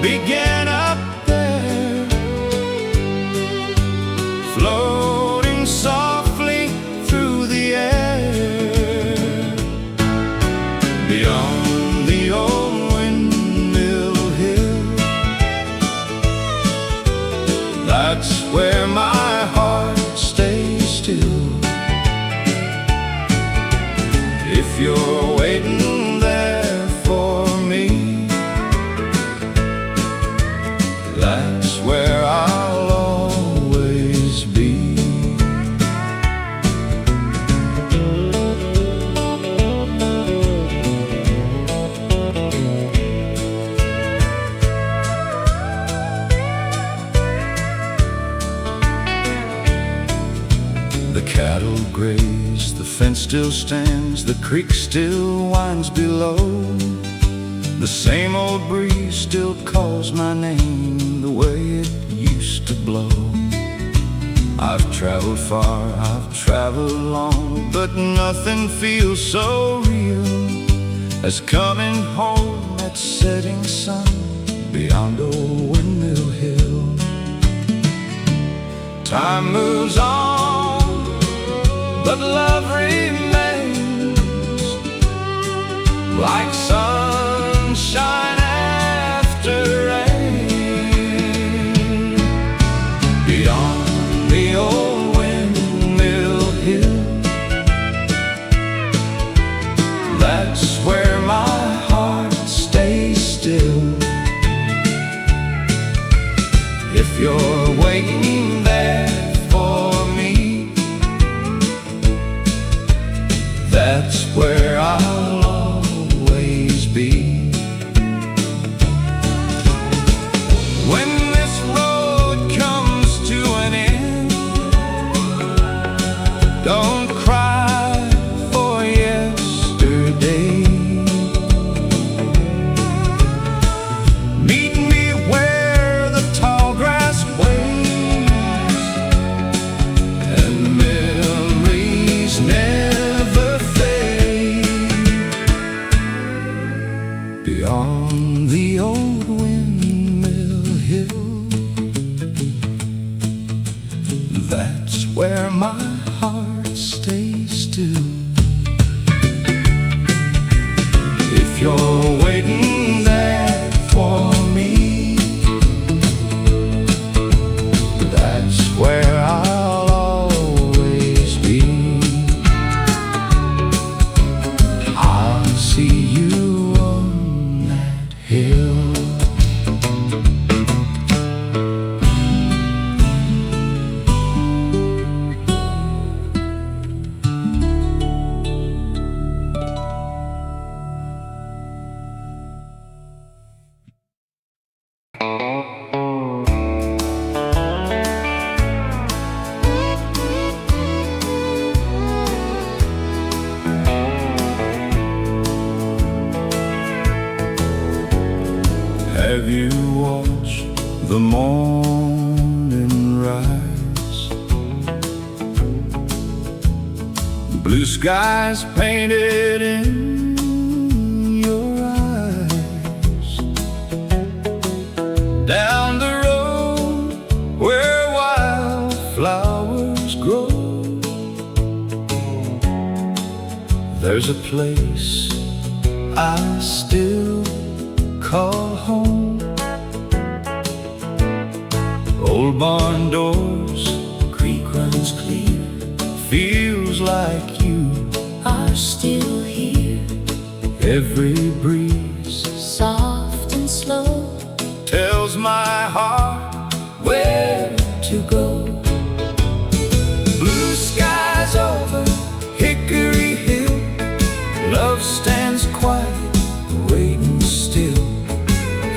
[SPEAKER 2] began up there, floating softly through the air, beyond the old Windmill Hill. That's where my heart stays still. If you're waiting there for me, that's where I'll always be. The cattle graze, the fence still stands, the creek still winds below. The same old breeze still calls my name the way it used to blow. I've traveled far, I've traveled long, but nothing feels so real as coming home at setting sun beyond old Windmill Hill. Time moves on, but love remains, like sunshine after rain, beyond the old Windmill Hill. That's where my heart stays still. If you're waiting there for me, that's where I'll always be. When this road comes to an end, don't cry for yesterday. Meet me where the tall grass waves and memories never beyond the old Windmill Hill. That's where my heart stays still. If you're waiting there for me, that's where I'll always be. I'll see you on that hill. Have you watched the morning rise? Blue skies painted in your eyes. Down the road where wildflowers grow, there's a place I still call home. Old barn doors, creek runs clear, feels like you
[SPEAKER 3] Are still here,
[SPEAKER 2] every breeze
[SPEAKER 3] soft and slow,
[SPEAKER 2] tells my heart where
[SPEAKER 3] to go.
[SPEAKER 2] blue skies over Hickory Hill. Love stands quiet, waiting still.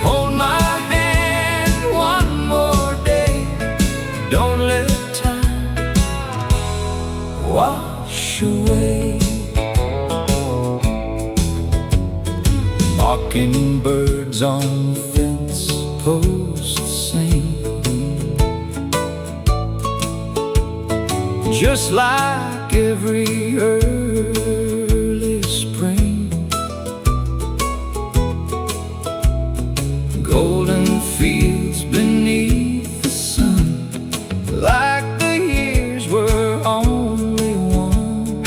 [SPEAKER 2] Hold my hand mockingbirds on the fence posts sing. Just like every early spring, golden fields beneath the sun, like the years were only one.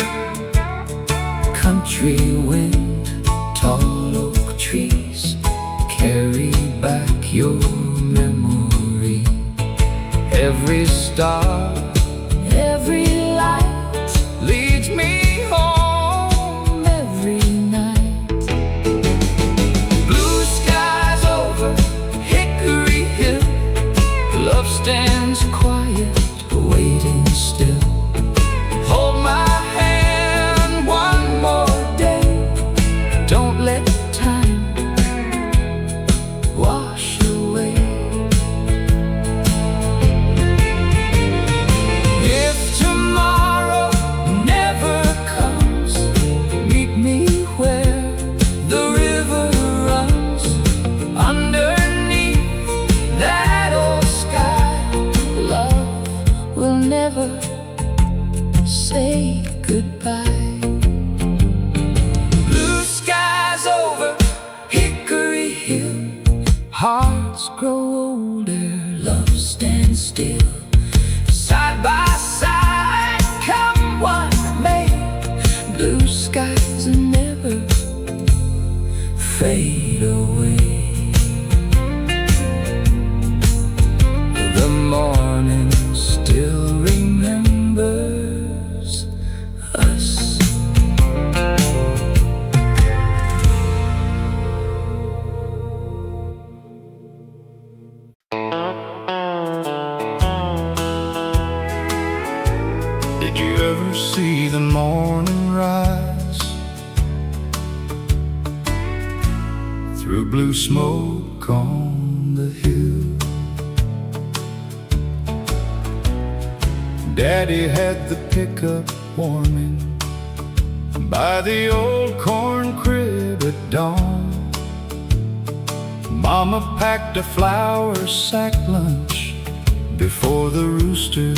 [SPEAKER 2] Country wind, tall oak trees, carry back your memory. Every star,
[SPEAKER 3] every light
[SPEAKER 2] leads me home
[SPEAKER 3] every night.
[SPEAKER 2] Blue skies over Hickory Hill, love stands quiet, waiting still. Hold my hand one more day, don't let time wash away. If tomorrow never comes, meet me where the river runs, underneath that old sky.
[SPEAKER 3] Love will never say goodbye.
[SPEAKER 2] Blue skies over Hickory Hill, hearts grow older, love stands still. Side by side, come what may, blue skies never fade away. The morning still remembers us. Did you ever see the morning rise through blue smoke on the hill? Daddy had the pickup warming by the old corn crib at dawn. Mama packed a flour sack lunch before the rooster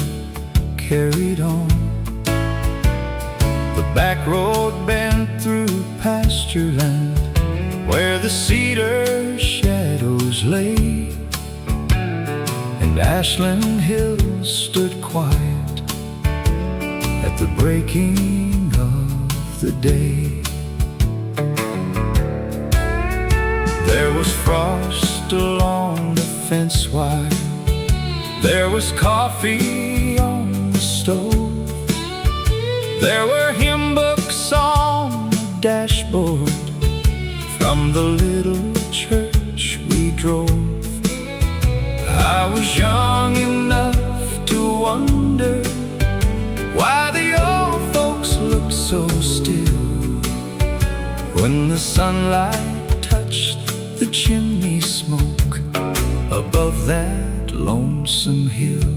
[SPEAKER 2] carried on. The back road bent through pasture land where the cedar shadows lay, and Ashland Hills stood quiet at the breaking of the day. There was frost along the fence wire, there was coffee on the stove, there were hymn books on the dashboard from the little church we drove. I was young enough to wonder why the old folks looked so still when the sunlight touched the chimney smoke above that lonesome hill.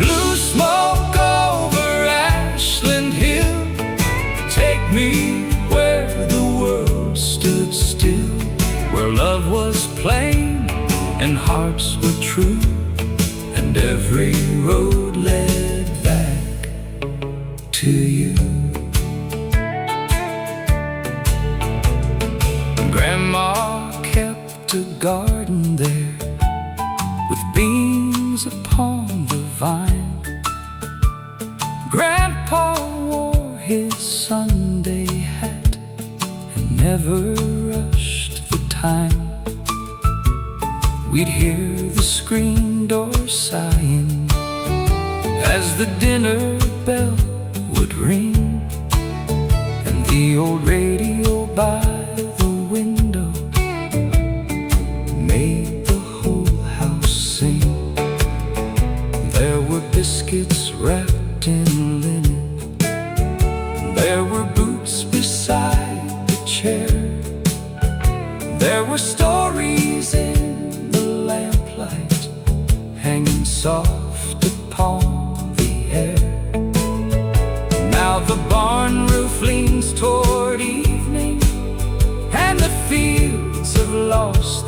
[SPEAKER 2] Blue smoke over Ashland Hill, take me where the world stood still, where love was plain and hearts were true, and every road led back to you. Grandma kept a garden there with beans upon the vine. Grandpa wore his Sunday hat and never rushed the time. We'd hear the screen door sighing as the dinner bell would ring, and the old radio by the window made the whole house sing. There were biscuits wrapped in linen, there were boots beside the chair, there were stories in the lamplight hanging soft upon the air. Now the barn roof leans toward evening,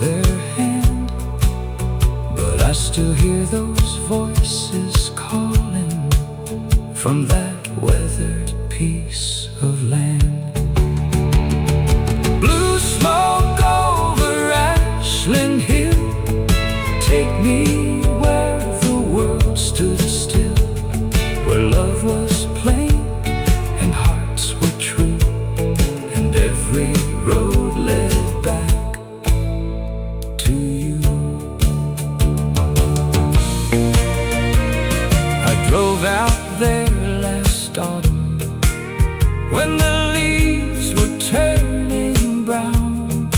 [SPEAKER 1] their hand, but I still hear those voices calling from that weathered piece of land. Blue smoke over Ashland Hill, take me where the world stood still, where love was plain and hearts were true, and every road led back to you. I drove out there last autumn when the leaves were turning brown.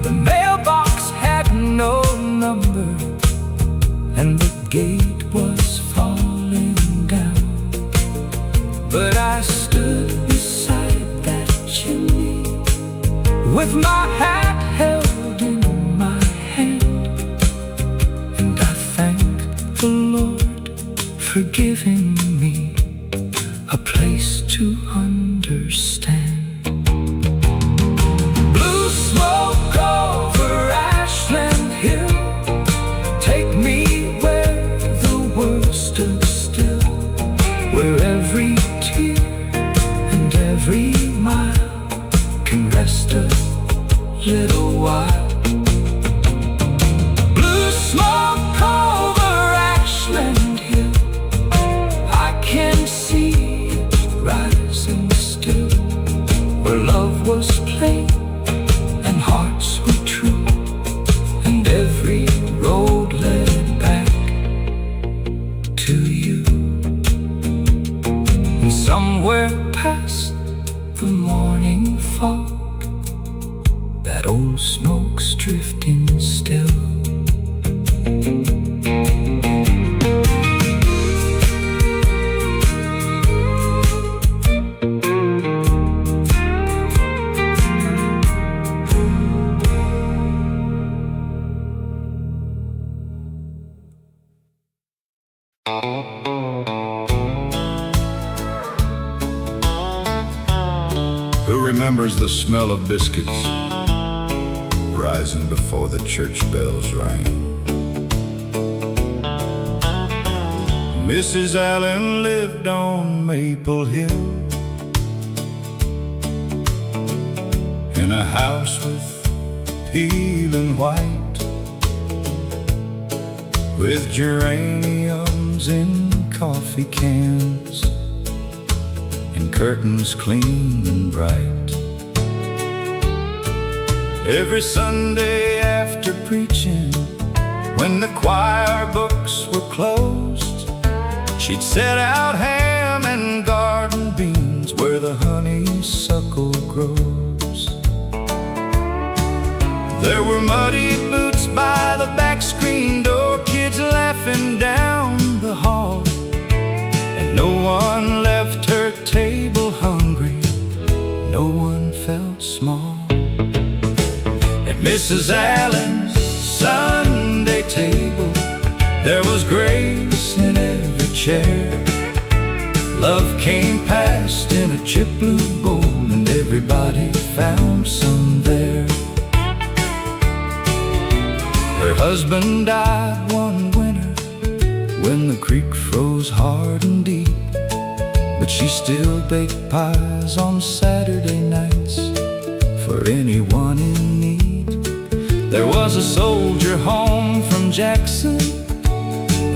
[SPEAKER 1] The mailbox had no number and the gate was falling down, but I stood beside that chimney with my hat held in my hand, and I thank the Lord for giving me a place to understand. Blue smoke over Ashland Hill, take me where the world stood still, where every tear and every mile can rest a little while. Blue smoke over Ashland Hill, I can see it rising still, where love was plain and hearts were true, and every road led back to you. And somewhere past the morning fog, that old smoke's drifting still.
[SPEAKER 4] Who remembers the smell of biscuits rising before the church bells rang? Mrs. Allen lived on Maple Hill, in a house with peeling white, with geraniums in coffee cans and curtains clean and bright. Every Sunday after preaching, when the choir books were closed, she'd set out ham and garden beans where the honeysuckle grows. There were muddy boots by the back screen door, kids laughing down the hall, and no one left her table hungry, no one felt small. At Mrs. Allen's Sunday table, there was grace in every chair. Love came past in a chip blue bowl, and everybody found some there. Her husband died one winter when the creek froze hard and deep, but she still baked pies on Saturday nights for anyone in need. There was a soldier home from Jackson,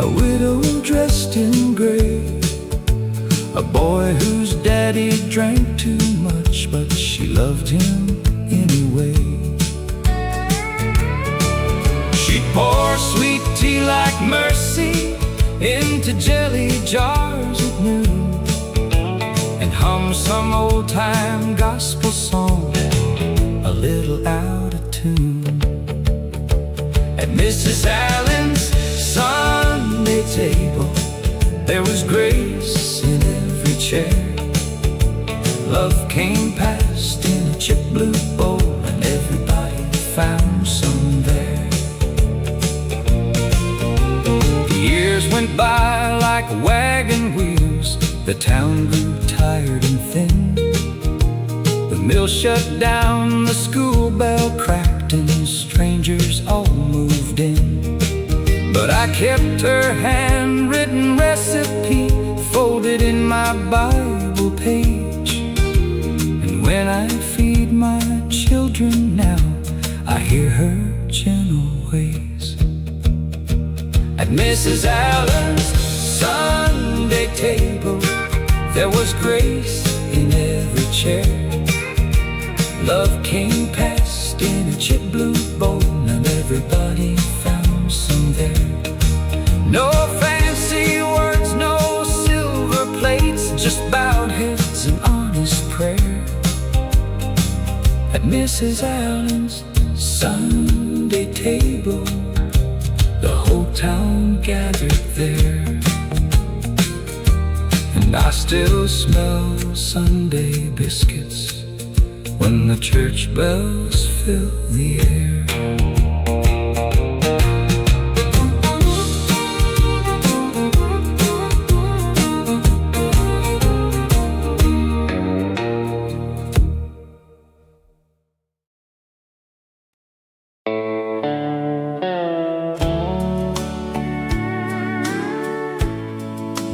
[SPEAKER 4] a widow dressed in gray, a boy whose daddy drank too much, but she loved him anyway. She'd pour sweet tea like mercy into jelly jars at noon, and hum some old-time gospel song a little out of tune. At Mrs. Allen's Sunday table, there was grace in every chair. Love came past in a chip blue bowl, and everybody found some there. The years went by like wagon wheels, the town grew tired and thin. The mill shut down, the school bell cracked, and
[SPEAKER 2] strangers all moved in. But I kept her handwritten recipe folded in my Bible page. And when I feed my children now, I hear her gentle ways. At Mrs. Allen's Sunday table, there was grace in every chair. Love came past in a chip blue bowl, and everybody found some there. No fancy words, no silver plates, just bowed heads and honest prayer. At Mrs. Allen's Sunday table, the whole town gathered there. And I still smell Sunday biscuits when the church bells fill the air.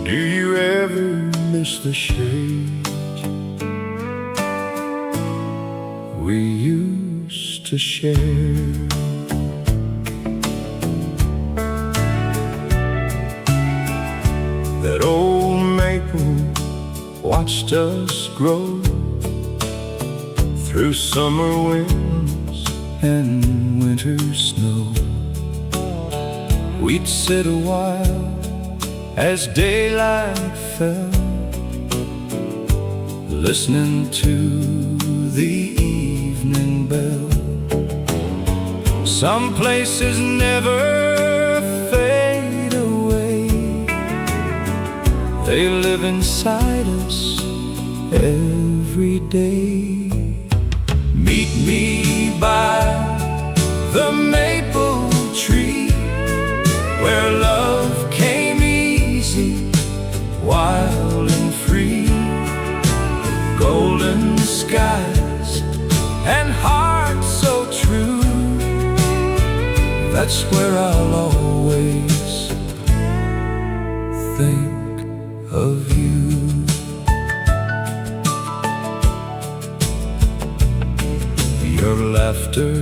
[SPEAKER 1] Do you ever miss the shade we used to share? That old maple watched us grow through summer winds
[SPEAKER 2] And winter snow. We'd sit a while as daylight fell, listening to the evening bell. Some places never fade away, they live inside us every day. Meet me by the maple tree, where love came easy, wild and free. Golden skies and hearts so true, that's where I'll always think of you. Your laughter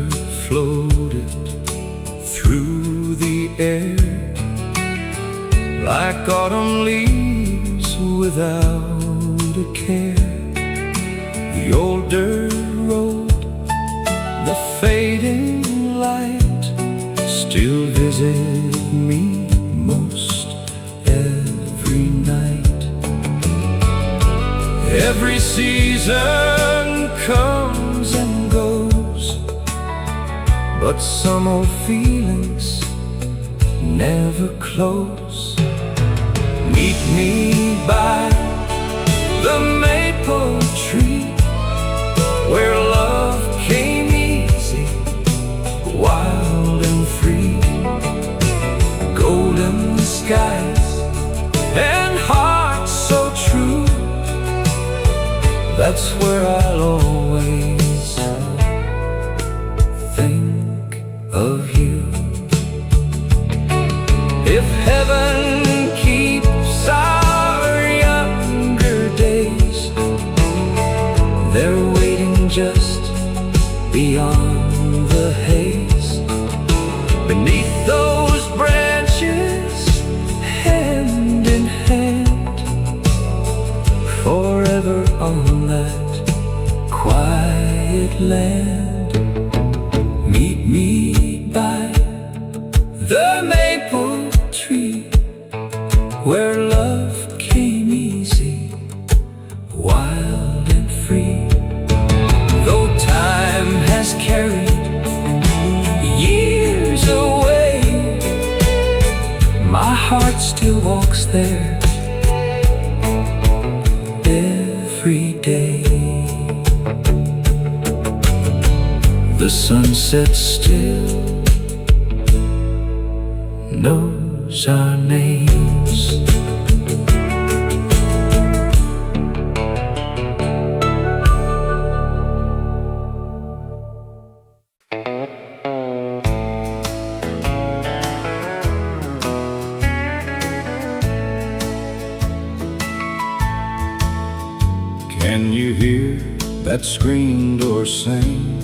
[SPEAKER 2] floated through the air like autumn leaves without a care. The old dirt road, the fading light, still visit me most every night. Every season comes and goes, but some old feelings never close. Meet me by the maple tree, where love came easy, wild and free. Golden skies and hearts so true, that's where I'll always think of you. If heaven keeps our younger days, they're waiting just beyond the haze. Beneath those branches, hand in hand, forever on that quiet land. Meet me by the maple tree, where love came easy, wild and free. Though time has carried years away, my heart still walks there every day. The sunset still knows our names. that screamed or sang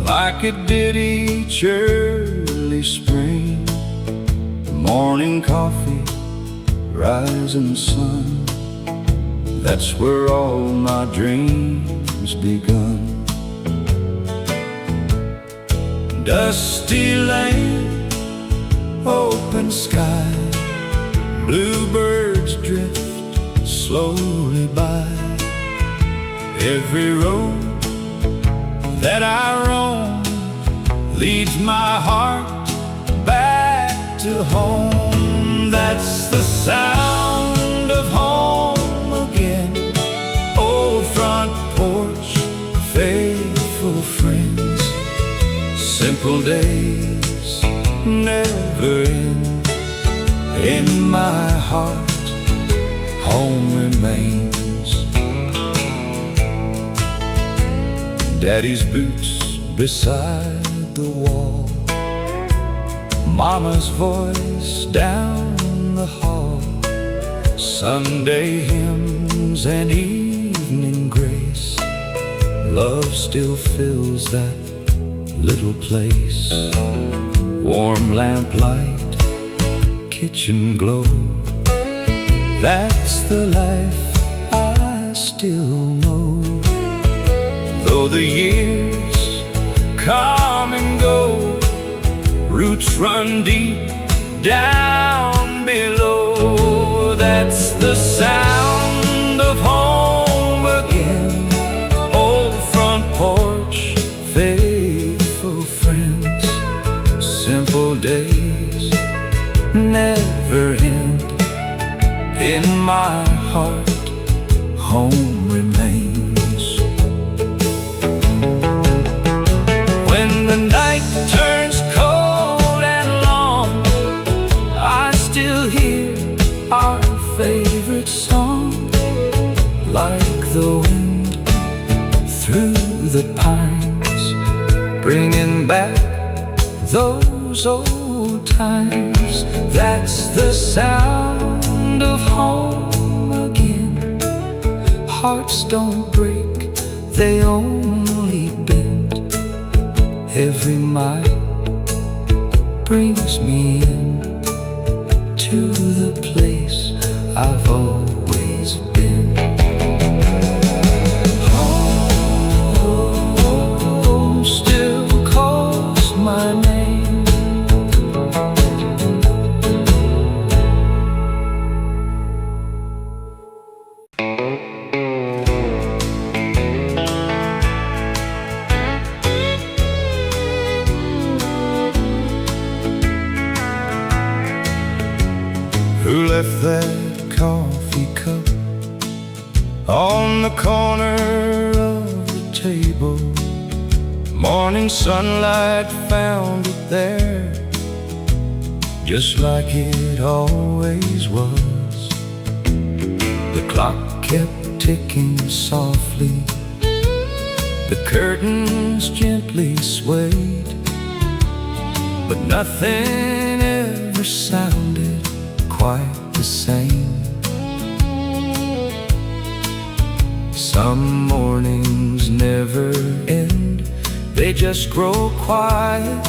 [SPEAKER 2] like it did each early spring. Morning coffee, rising sun, that's where all my dreams begun. Dusty lane, open sky, bluebirds drift slowly by. Every road that I roam leads my heart back to home. That's the sound of home again. Old front porch, faithful friends. Simple days never end. In my heart, home remains. Daddy's boots beside the wall, Mama's voice down the hall, Sunday hymns and evening grace. Love still fills that little place. Warm lamplight, kitchen glow, that's the life I still know. Though the years come and go, roots run deep down below. That's the sound of home again. Old front porch, faithful friends. Simple days never end. In my heart, home remains. When the night turns cold and long, I still hear our favorite song, like the wind through the pines, bringing back those old times. That's the sound of home again. Hearts don't break, they only bend. Every mile brings me in to the place I've always been. Home still calls my name. Who left that coffee cup on the corner of the table? Morning sunlight found it there, just like it always was. The clock kept ticking softly, the curtains gently swayed, but nothing ever sounded quite the same. Some mornings never end, they just grow quiet.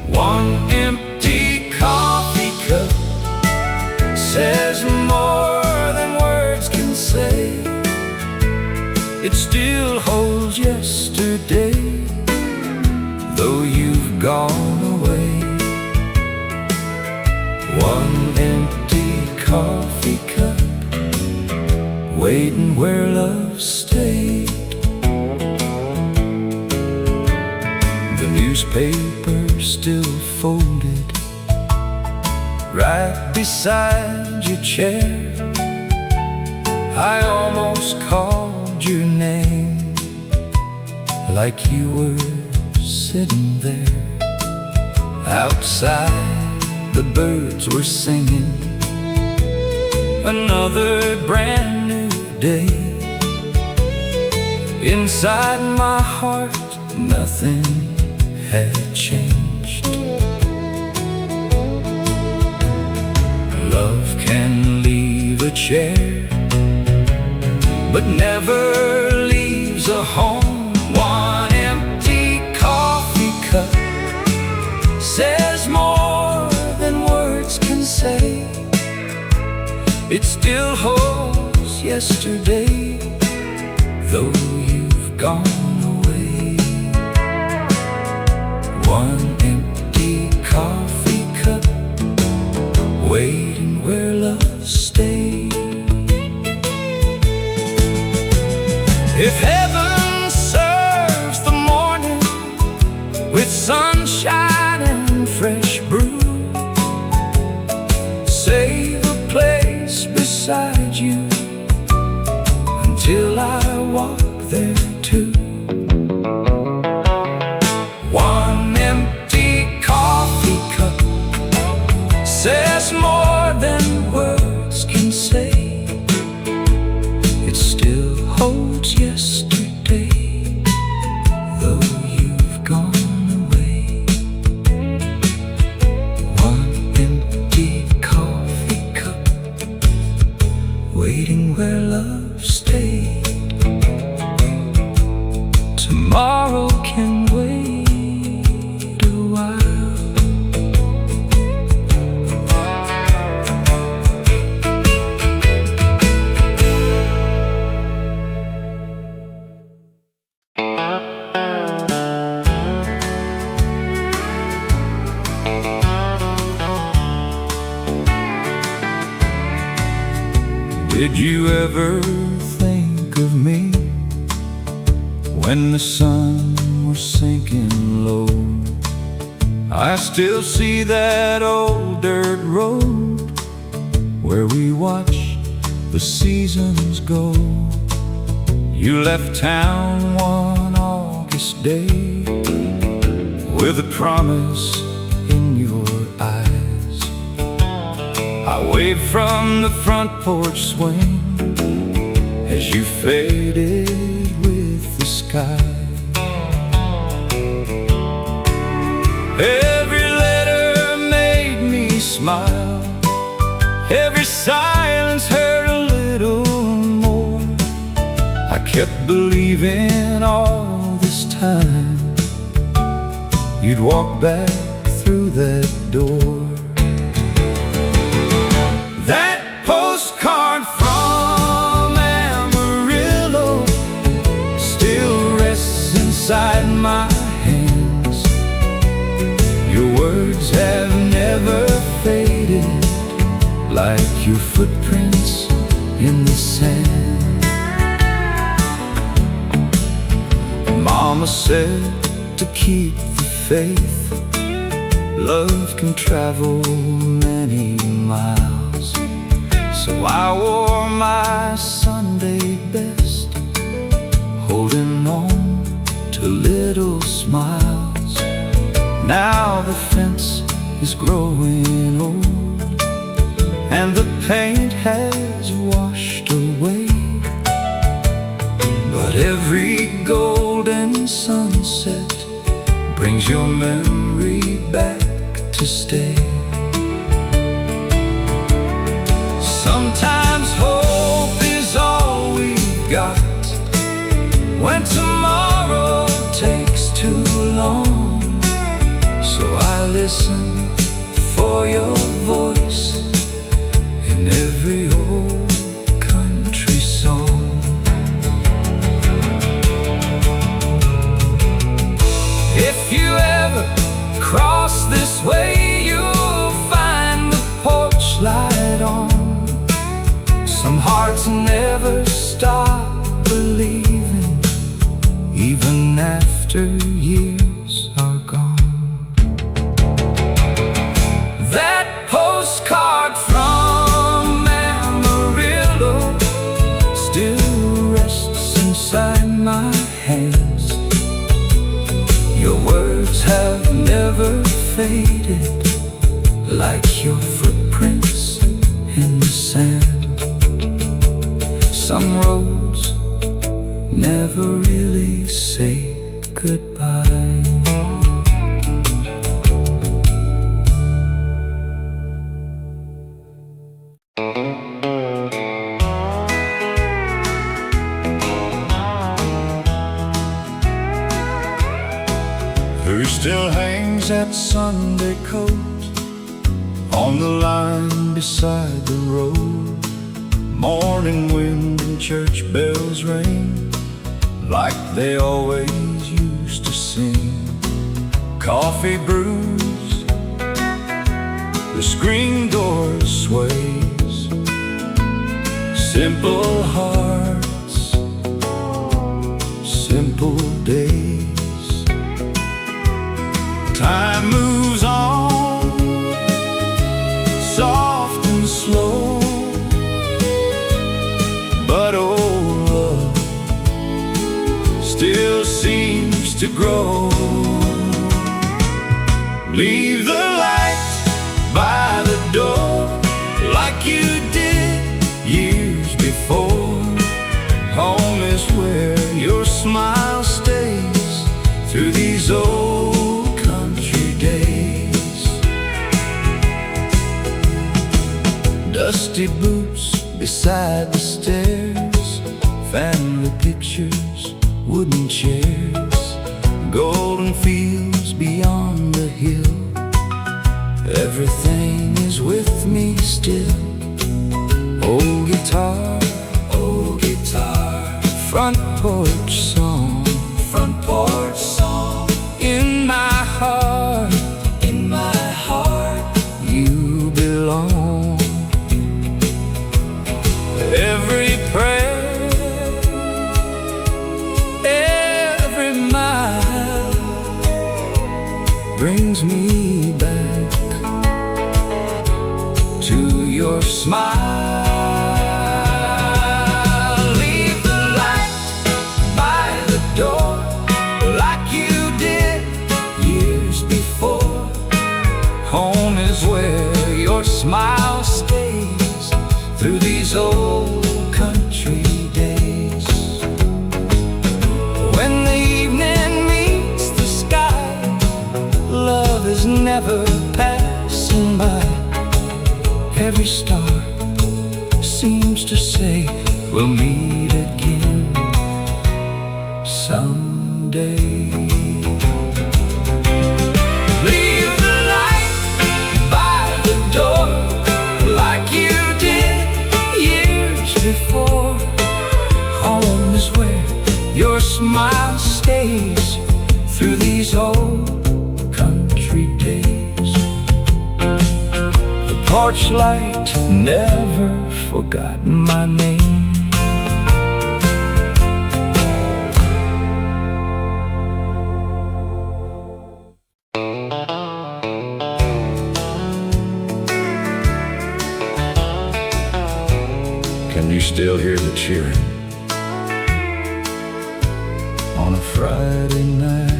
[SPEAKER 2] One empty coffee cup says more than words can say. It still holds yesterday, though you've gone away. One empty coffee cup, waiting where love stayed. The newspaper still folded right beside your chair. I almost called your name, like you were sitting there. Outside the birds were singing, another brand new day. Inside my heart, nothing had changed. Love can leave a chair but never leaves a home. One empty coffee cup says more than words can say. It still holds yesterday, though you've gone away. One empty coffee cup waiting where love stayed. If heaven serves the morning with sunshine and fresh brew, save a place beside you until I walk there too. One empty coffee cup says more than words can say. It still holds yesterday, though you've gone away. One empty coffee cup waiting where love stayed. Tomorrow can wait a while. Did you ever think of me when the sun was sinking low? I still see that old dirt road where we watch the seasons go. You left town one August day with a promise in your eyes. I waved from the front porch swing as you faded with the sky. Every letter made me smile, every silence hurt a little more. I kept believing all this time you'd walk back through that door. That postcard from Amarillo still rests inside my hands. Your words have never faded, like your footprints in the sand. Mama said to keep the faith, love can travel many miles. So I wore my Sunday best, holding on to little smiles. Now the fence is growing old and the paint has washed away, but every golden sunset brings your memory back to stay. Sometimes hope is all we've got when tomorrow takes too long. So I listen for your voice in every old country song. If you ever cross this way, you'll find the porch light on. Some hearts never stop believing, even after years are gone. That postcard from Amarillo still rests inside my hands. Your words have never faded, like your footprints in the sand. Some roads never really say goodbye. Who still hangs that Sunday coat on the line beside the road? Morning wind and church bells ring like they always used to sing. Coffee brews, the screen door sways. Simple hearts, simple days. Time moves on, soft and slow, but old love still seems to grow. Leave the light by the door like you did years before. Home is where your smile stays through these old country days. Dusty boots beside the stairs, family pictures, wooden chairs, golden fields beyond the hill. Everything is with me still. Old guitar, front porch song, in my heart, you belong. Every prayer, every mile brings me back to your smile. Leave the light by the door like you did years before. Home is where your smile stays through these old country days. When the evening meets the sky, love is never passing by. Every star seems to say we'll meet again someday. Leave the light by the door like you did years before. Home is where your smile stays through these old country days. The porch light never forgot my name. Can you still hear the cheering on a Friday night?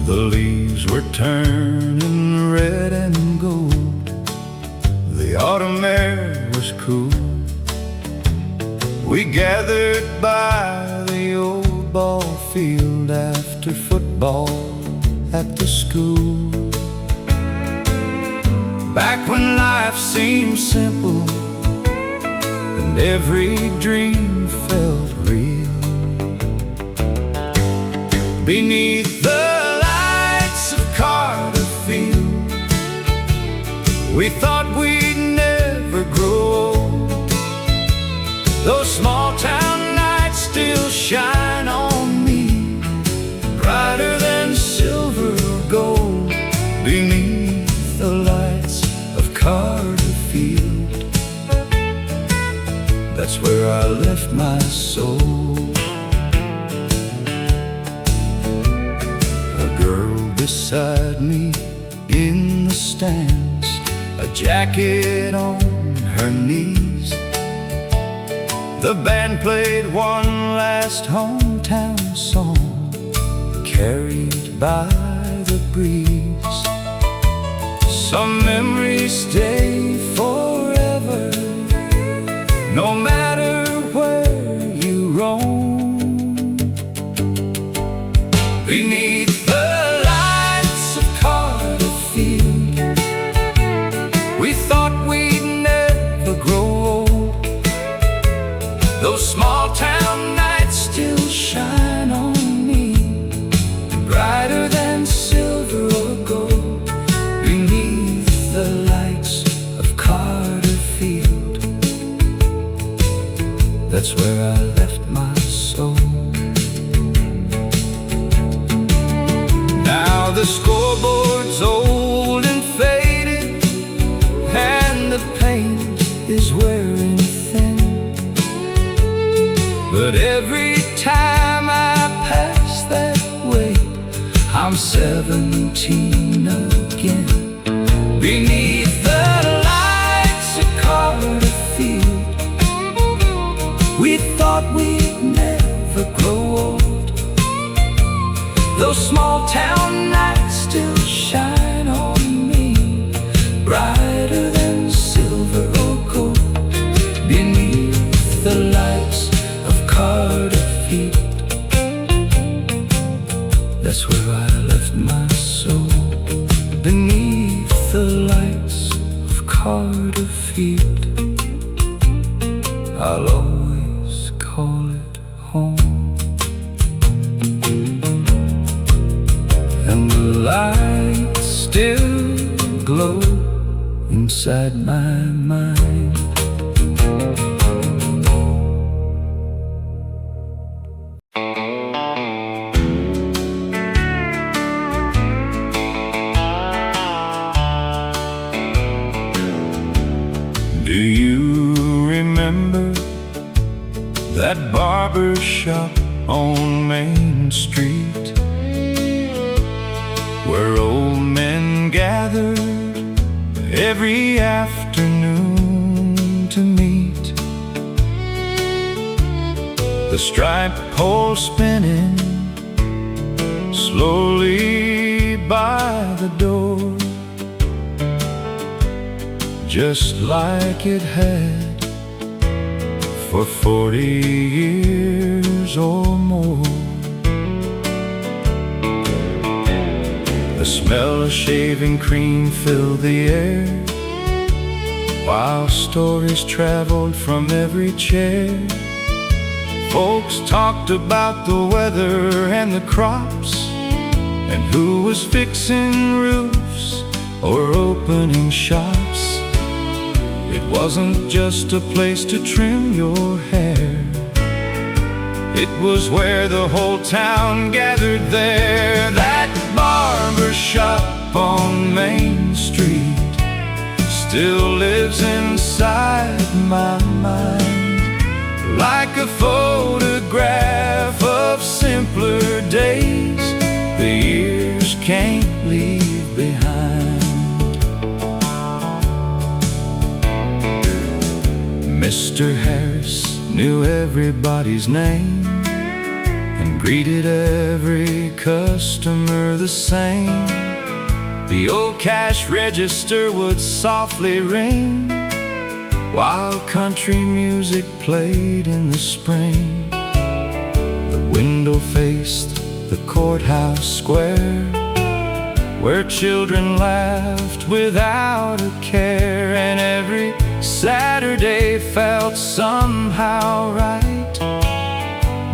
[SPEAKER 2] The leaves were turning red and gold. The autumn air was cool. We gathered by the old ball field after football at the school. Back when life seemed simple and every dream felt real. Beneath the lights of Carterfield, we thought we'd never grow old. Those small town nights still shine on me, brighter than silver or gold. Beneath the lights of Carterfield, that's where I left my soul. A girl beside me in the stands, a jacket on her knees. The band played one last hometown song, carried by the breeze. Some memories stay forever, no matter where you roam. Beneath the lights of Carterfield, we thought we'd never grow old. Those small town nights still shine on
[SPEAKER 1] that's where I left my soul.
[SPEAKER 4] Now the scoreboard's old and faded, and the paint is wearing thin, but every time I pass that way, I'm 17 again. Beneath the lights of Hayfield, we thought we'd never grow old. Those small town nights still shine on me, brighter than silver or gold. Beneath the lights of Hayfield, that's where I left my soul. Beneath the lights of Hayfield, I'll always call it home. And the lights still glow inside my mind. Do you remember that barber shop on Main Street, where old men gathered every afternoon to meet? The striped pole spinning slowly by the door, just like it had for 40 years or more. The smell of shaving cream filled the air, while stories traveled from every chair. Folks talked about the weather and the crops, and who was fixing roofs or opening shops. It wasn't just a place to trim your hair, it was where the whole town gathered there. That barber shop on Main Street still lives inside my mind, like a photograph of simpler days the years can't leave behind. Mr. Harris knew everybody's name and greeted every customer the same. The old cash register would softly ring while country music played in the spring. The window faced the courthouse square, where children laughed without a care, and every Saturday felt somehow right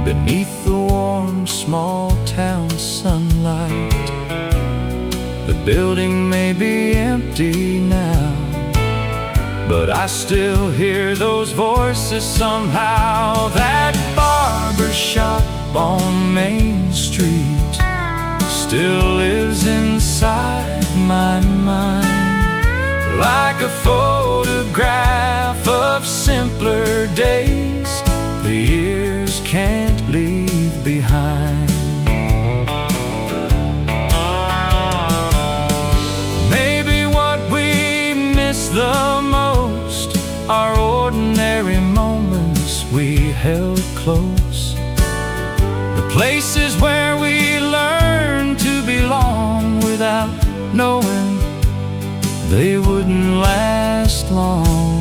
[SPEAKER 4] beneath the warm small town sunlight. The building may be empty now, but I still hear those voices somehow. That barber shop on Main Street still lives inside my mind, like a photograph of simpler days the years can't leave behind. Maybe what we miss the most are ordinary moments we held close, the places where we learned to belong without knowing they wouldn't last long.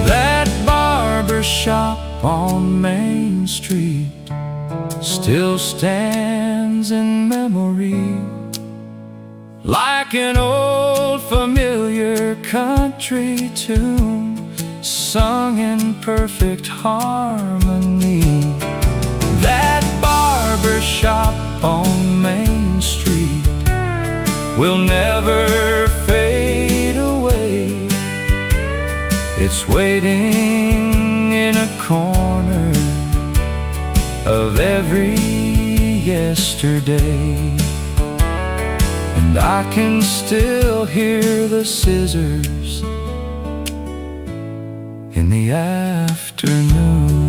[SPEAKER 4] That barber shop on Main Street still stands in memory, like an old familiar country tune sung in perfect harmony. That barber shop on Main Street will never fade away. It's waiting
[SPEAKER 1] in a corner of every yesterday. And I can still hear the scissors in the afternoon.